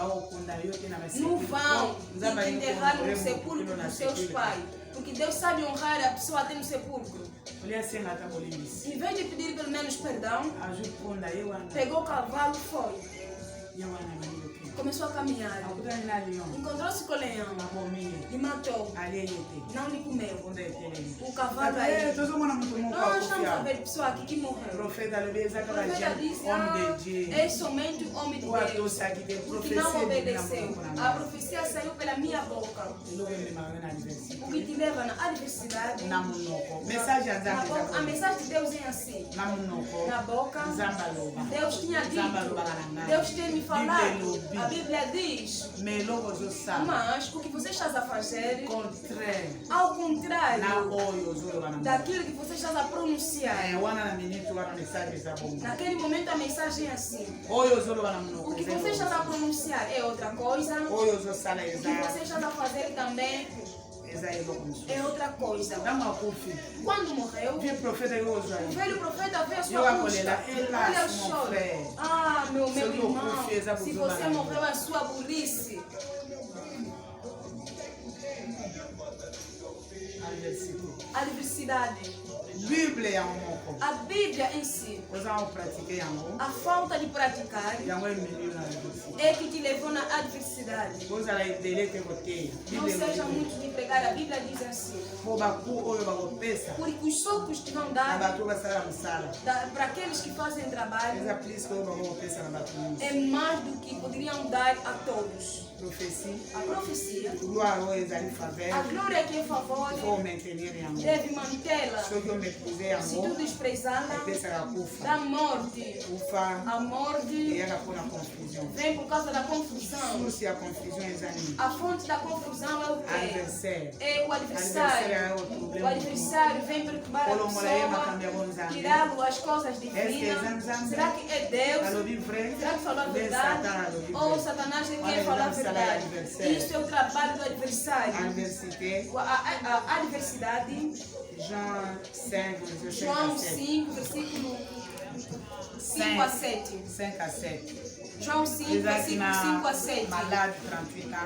Não vão te enterrar no sepulcro dos seus pais, porque Deus sabe honrar a pessoa até no sepulcro. Em vez de pedir pelo menos perdão, pegou o cavalo e foi. Começou a caminhar. Encontrou-se com o leão e matou. Não lhe comeu. O cavalo aí. Nós estamos a ver pessoa aqui que morreu. O profeta disse, é somente o homem de Deus, porque não obedeceu. A profecia saiu pela minha boca. O que te leva na adversidade. A mensagem de Deus é assim. Na boca, Deus tinha dito. Deus tem me falado. A Bíblia diz, mas o que você está a fazer, ao contrário daquilo que você está a pronunciar, naquele momento a mensagem é assim. O que você está a pronunciar é outra coisa, o que você está a fazer também é outra coisa. Quando morreu, o velho profeta veio a sua busca. Olha o choro. Ah, meu irmão, se você morreu é a sua burrice. Adversidade. A Bíblia em si, a falta de praticar é que te levou na adversidade. Não seja muito de pregar, a Bíblia diz assim, porque os socos que vão dar para aqueles que fazem trabalho é mais do que poderiam dar a todos. A profecia, a glória que é favor, deve mantê-la. Se tu desprezá-la, dá morte. A morte vem por causa da confusão. A fonte da confusão é o quê? É o adversário. O adversário vem perturbar a pessoa, tirá-lo as coisas divinas. Será que é Deus? Será que falou a verdade? Ou Satanás quer falar a verdade? Isso é o trabalho do adversário. A adversidade. João 5, versículo 5 a 7. João 5, versículo 5 a 7.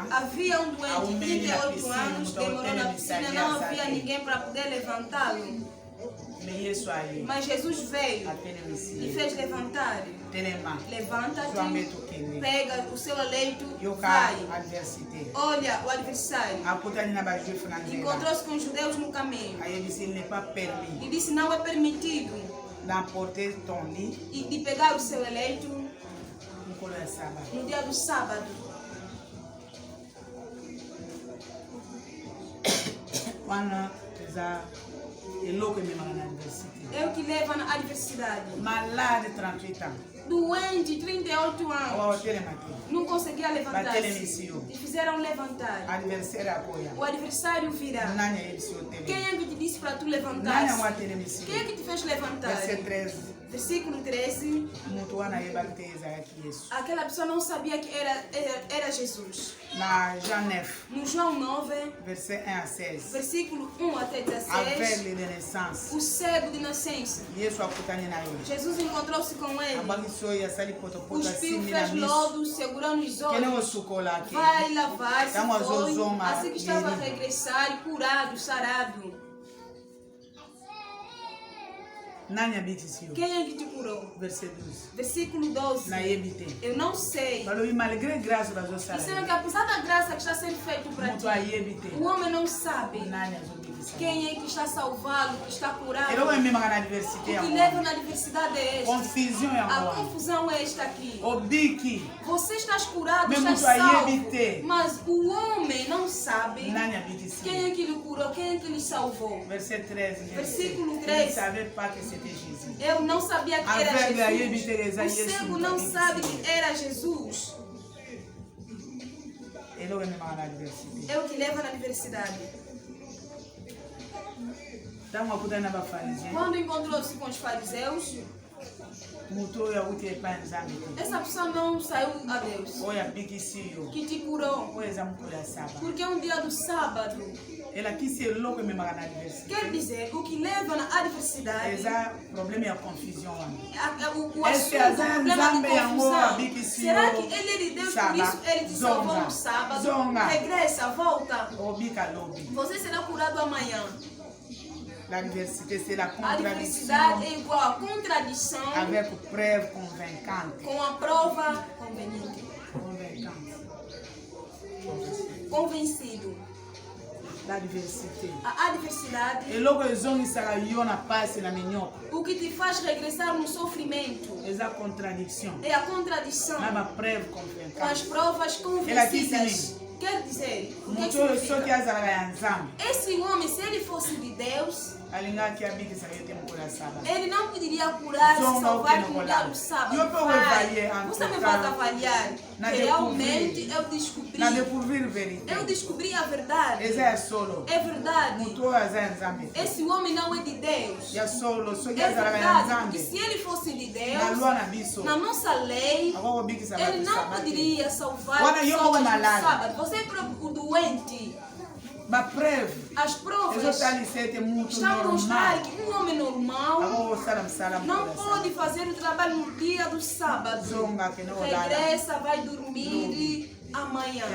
Havia um doente de 38 anos, demorou na piscina, não havia ninguém para poder levantá-lo. Mas Jesus veio e fez levantar. Levanta-te, pega o seu leito, vai. Olha o adversário. Encontrou-se com os judeus no caminho. E disse, não é permitido e de pegar o seu leito no dia do sábado. É o que leva na adversidade. Doente, 38 anos. Não conseguia levantar-se. E fizeram levantar. O adversário virá. Quem é que te disse para tu levantar? Quem é que te fez levantar? Versículo 13. Aquela pessoa não sabia que era Jesus. No João 9, versículo 1 até 16, o cego de nascença. Jesus encontrou-se com ele. Cuspiu, fez lodo, segurou nos olhos. Vai lavar-se, foi. Assim que estava a regressar, curado, sarado. Quem é que te curou? Versículo 12. Eu não sei. E será que apesar da graça que está sendo feita para ti, o homem não sabe. Quem é que está salvado, que está curado? O que leva na diversidade é esta. A confusão é esta aqui. Você está curado, está salvo. Mas o homem não sabe quem é que lhe curou, quem é que lhe salvou. Versículo 3. Eu não sabia que era Jesus. O cego não sabe que era Jesus. É o que leva na diversidade. Quando encontrou-se com os fariseus, essa pessoa não saiu a Deus, que te curou, porque é um dia do sábado. Quer dizer, o que leva à adversidade é o problema de confusão. Será que ele é de Deus, por isso ele te salvou no sábado? Regressa, volta. Você será curado amanhã. A diversidade é igual a contradição com a prova conveniente. Convencido. A adversidade o que te faz regressar no sofrimento é a contradição com as provas convencidas. Quer dizer, esse homem, se ele fosse de Deus, ele não poderia curar, se salvar no dia do sábado. Você me vai avaliar. Realmente eu descobri a verdade. É verdade. Esse homem não é de Deus. É verdade. Porque se ele fosse de Deus, na nossa lei, ele não poderia salvar pessoas no sábado. Você é próprio doente. As provas estão a mostrar que um homem normal não pode fazer o trabalho no dia do sábado. Regressa, vai dormir amanhã.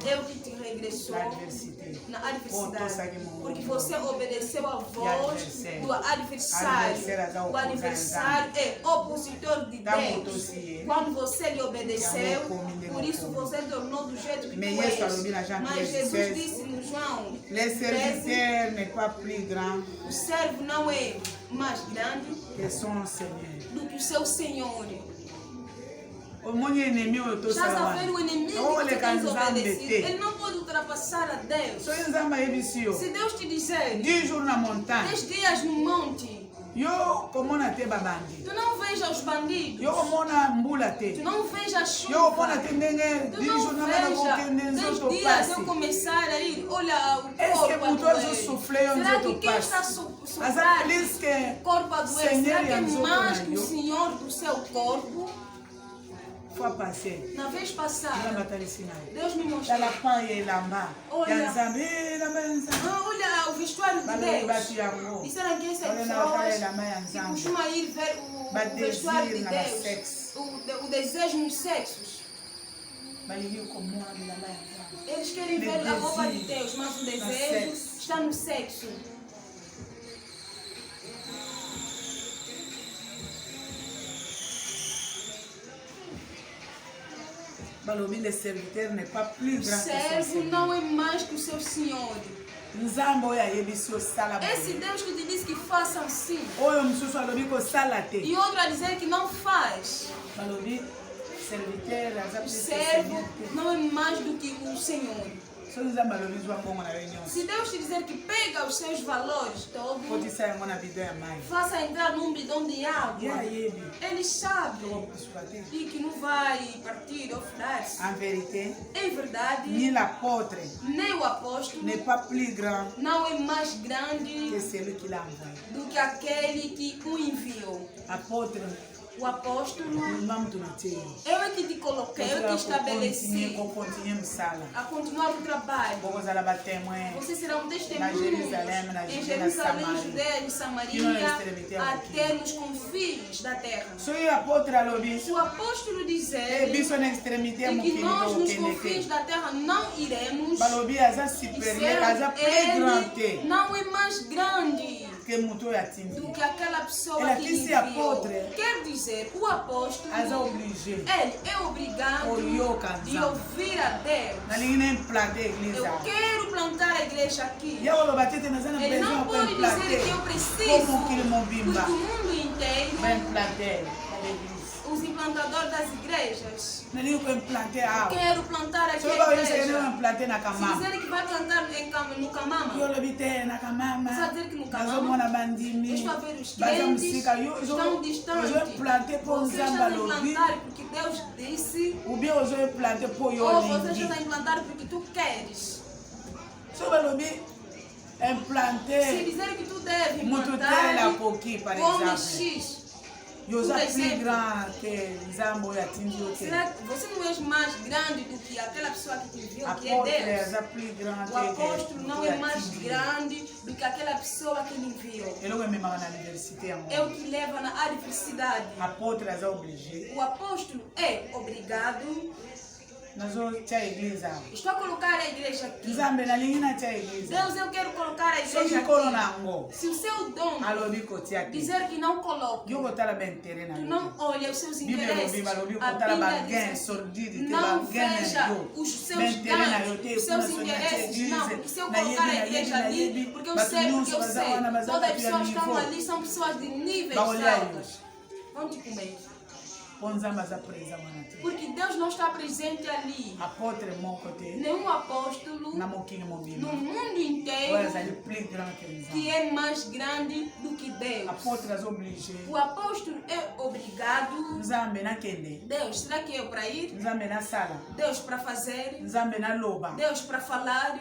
É o que te regressou na adversidade. Porque você obedeceu a voz do adversário. O adversário é opositor de Deus. Quando você lhe obedeceu, por isso você tornou do jeito que tu és. Mas Jesus disse no João 13, o servo não é mais grande do que o seu Senhor. Já está vendo o inimigo que tem desobedecido? Ele não pode ultrapassar a Deus. Se Deus te dizer 10 dias no monte, tu não veja os bandidos, tu não veja a chuva, tu não veja 10 dias eu começar a ir, olha o corpo a doer. Será que quem está sofrendo o corpo a doer, será que é mais que o Senhor do seu corpo? Na vez passada, Deus me mostrou. Olha o vestuário de Deus. Disseram que essas pessoas que costumam ir ver o vestuário de Deus, o desejo nos sexos. Eles querem ver a roupa de Deus, mas o desejo está no sexo. O servo não é mais que o seu Senhor. Esse Deus que te diz que faça assim, e outro a dizer que não faz. O servo não é mais do que o Senhor. Se Deus te dizer que pega os seus valores todos, faça entrar num bidão de água, ele sabe e que não vai partir ou furar-se. Em verdade, nem o apóstolo não é mais grande do que aquele que o enviou. O apóstolo, eu é que te coloquei, eu que estabeleci a continuar o trabalho. Você será um testemunho em Jerusalém, Judeia e Samaria, até nos confins da terra. Se o apóstolo dizer que nós nos confins da terra não iremos, ele não é mais grande do que aquela pessoa que lhe enviou. Quer dizer, o apóstolo, ele é obrigado de ouvir a Deus. Eu quero plantar a igreja aqui. Ele não pode dizer que eu preciso, porque o mundo inteiro, os implantadores das igrejas, quero plantar aqui a igreja. Se dizer que vai plantar no Camama, você vai dizer que no Camama estou a ver os crentes estão distantes. Você está a implantar porque Deus disse, ou você está a implantar porque tu queres. Se dizer que tu deve implantar como X, será que você não é mais grande do que aquela pessoa que te enviou, que é Deus? O apóstolo não é mais grande do que aquela pessoa que lhe enviou. É o que leva na adversidade. O apóstolo é obrigado. Estou a colocar a igreja aqui. Deus, eu quero colocar a igreja aqui. Se o seu dom dizer que não coloque, tu não olha os seus interesses, a Bíblia diz, não veja os seus ganhos, os seus interesses, não, porque se eu colocar a igreja ali, porque eu sei, todas as pessoas que estão ali são pessoas de níveis altos. Vão te comer. Porque Deus não está presente ali. Nenhum apóstolo no mundo inteiro que é mais grande do que Deus. O apóstolo é obrigado. Deus, será que eu para ir? Deus para fazer? Deus para falar?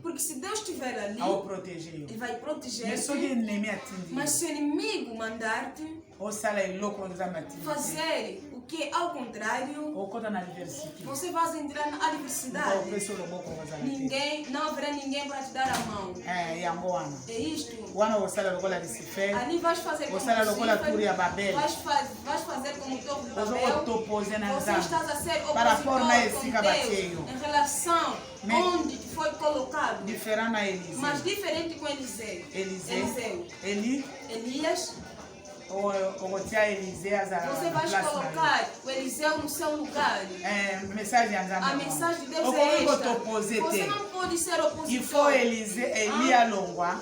Porque se Deus estiver ali, Ele vai proteger-te. Mas se o inimigo mandar-te fazer o que ao contrário, você vai entrar na adversidade. Não haverá ninguém para te dar a mão. É isto. Ali vais fazer como vais fazer como o Torre de Babel. Você estás a ser opositor com Deus em relação onde foi colocado. Mas diferente com Eliseu. Elias. Você vai colocar o Eliseu no seu lugar. A mensagem de Deus é esta. Você não pode ser opositor.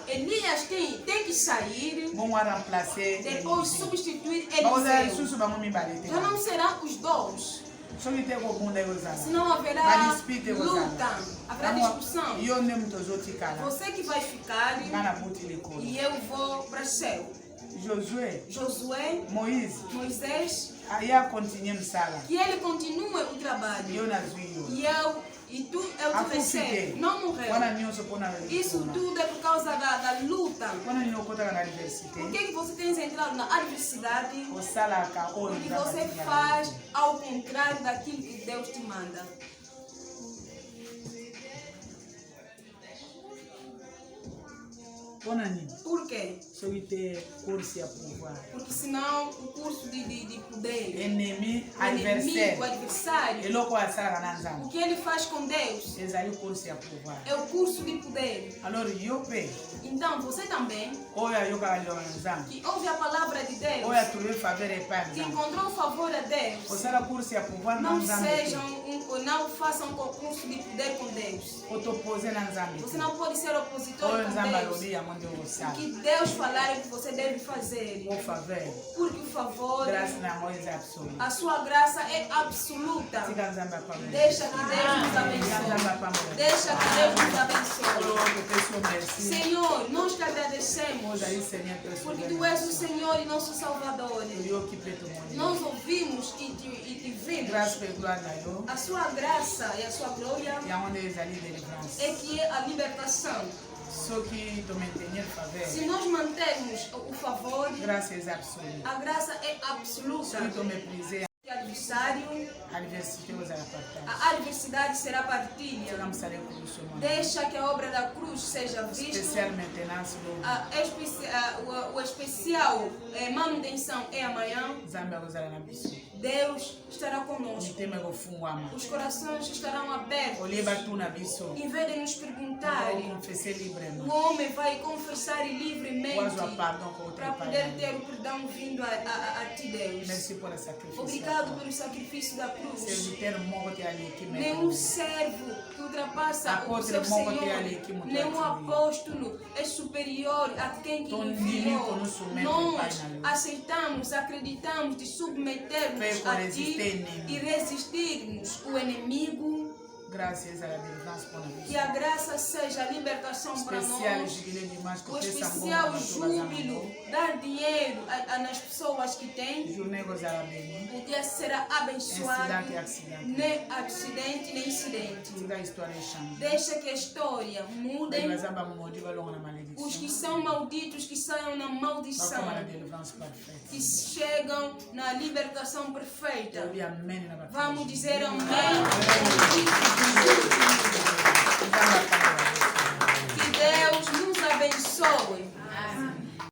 Elias tem que sair. Depois substituir Eliseu. Já não serão os dois. Senão haverá luta, haverá discussão. Você que vai ficar e eu vou para o céu. Josué, Moisés, que ele continue o trabalho. E tu, eu te recebo. Não morreu. Isso tudo é por causa da luta. Por que você tem entrado na adversidade? Porque você faz ao contrário daquilo que Deus te manda. Por quê? Porque senão o curso de poder, inimigo, adversário, o que ele faz com Deus é o curso de poder. Então você também, que ouve a palavra de Deus, que encontrou o favor a Deus, não façam um concurso de poder com Deus. Você não pode ser opositor com Deus. O que Deus falar é que você deve fazer. Porque o favor, a sua graça é absoluta. Deixa que Deus nos abençoe. Deixa que Deus nos abençoe. Senhor, nós te agradecemos. Porque tu és o Senhor e nosso Salvador. Nós ouvimos e te vimos. A sua graça e a sua glória é que é a libertação. Se nós mantermos o favor, a graça é absoluta. adversário, a adversidade será partilha. Deixa que a obra da cruz seja vista. O especial manutenção é amanhã. Deus estará conosco. Os corações estarão abertos. Em vez de nos perguntarem, o homem vai confessar livremente para poder ter o perdão vindo a ti, Deus. Obrigado pelo sacrifício da cruz. Nenhum servo que ultrapassa o seu Senhor, nenhum apóstolo é superior a quem que enviou. Nós aceitamos, acreditamos de submetermos a ti e resistirmos o inimigo. Que a graça seja a libertação para nós. O especial júbilo, dar dinheiro nas pessoas que têm. O dia será abençoado. Nem acidente, nem incidente. Deixa que a história mude. Os que são malditos, que saiam na maldição. Que chegam na libertação perfeita. Vamos dizer amém.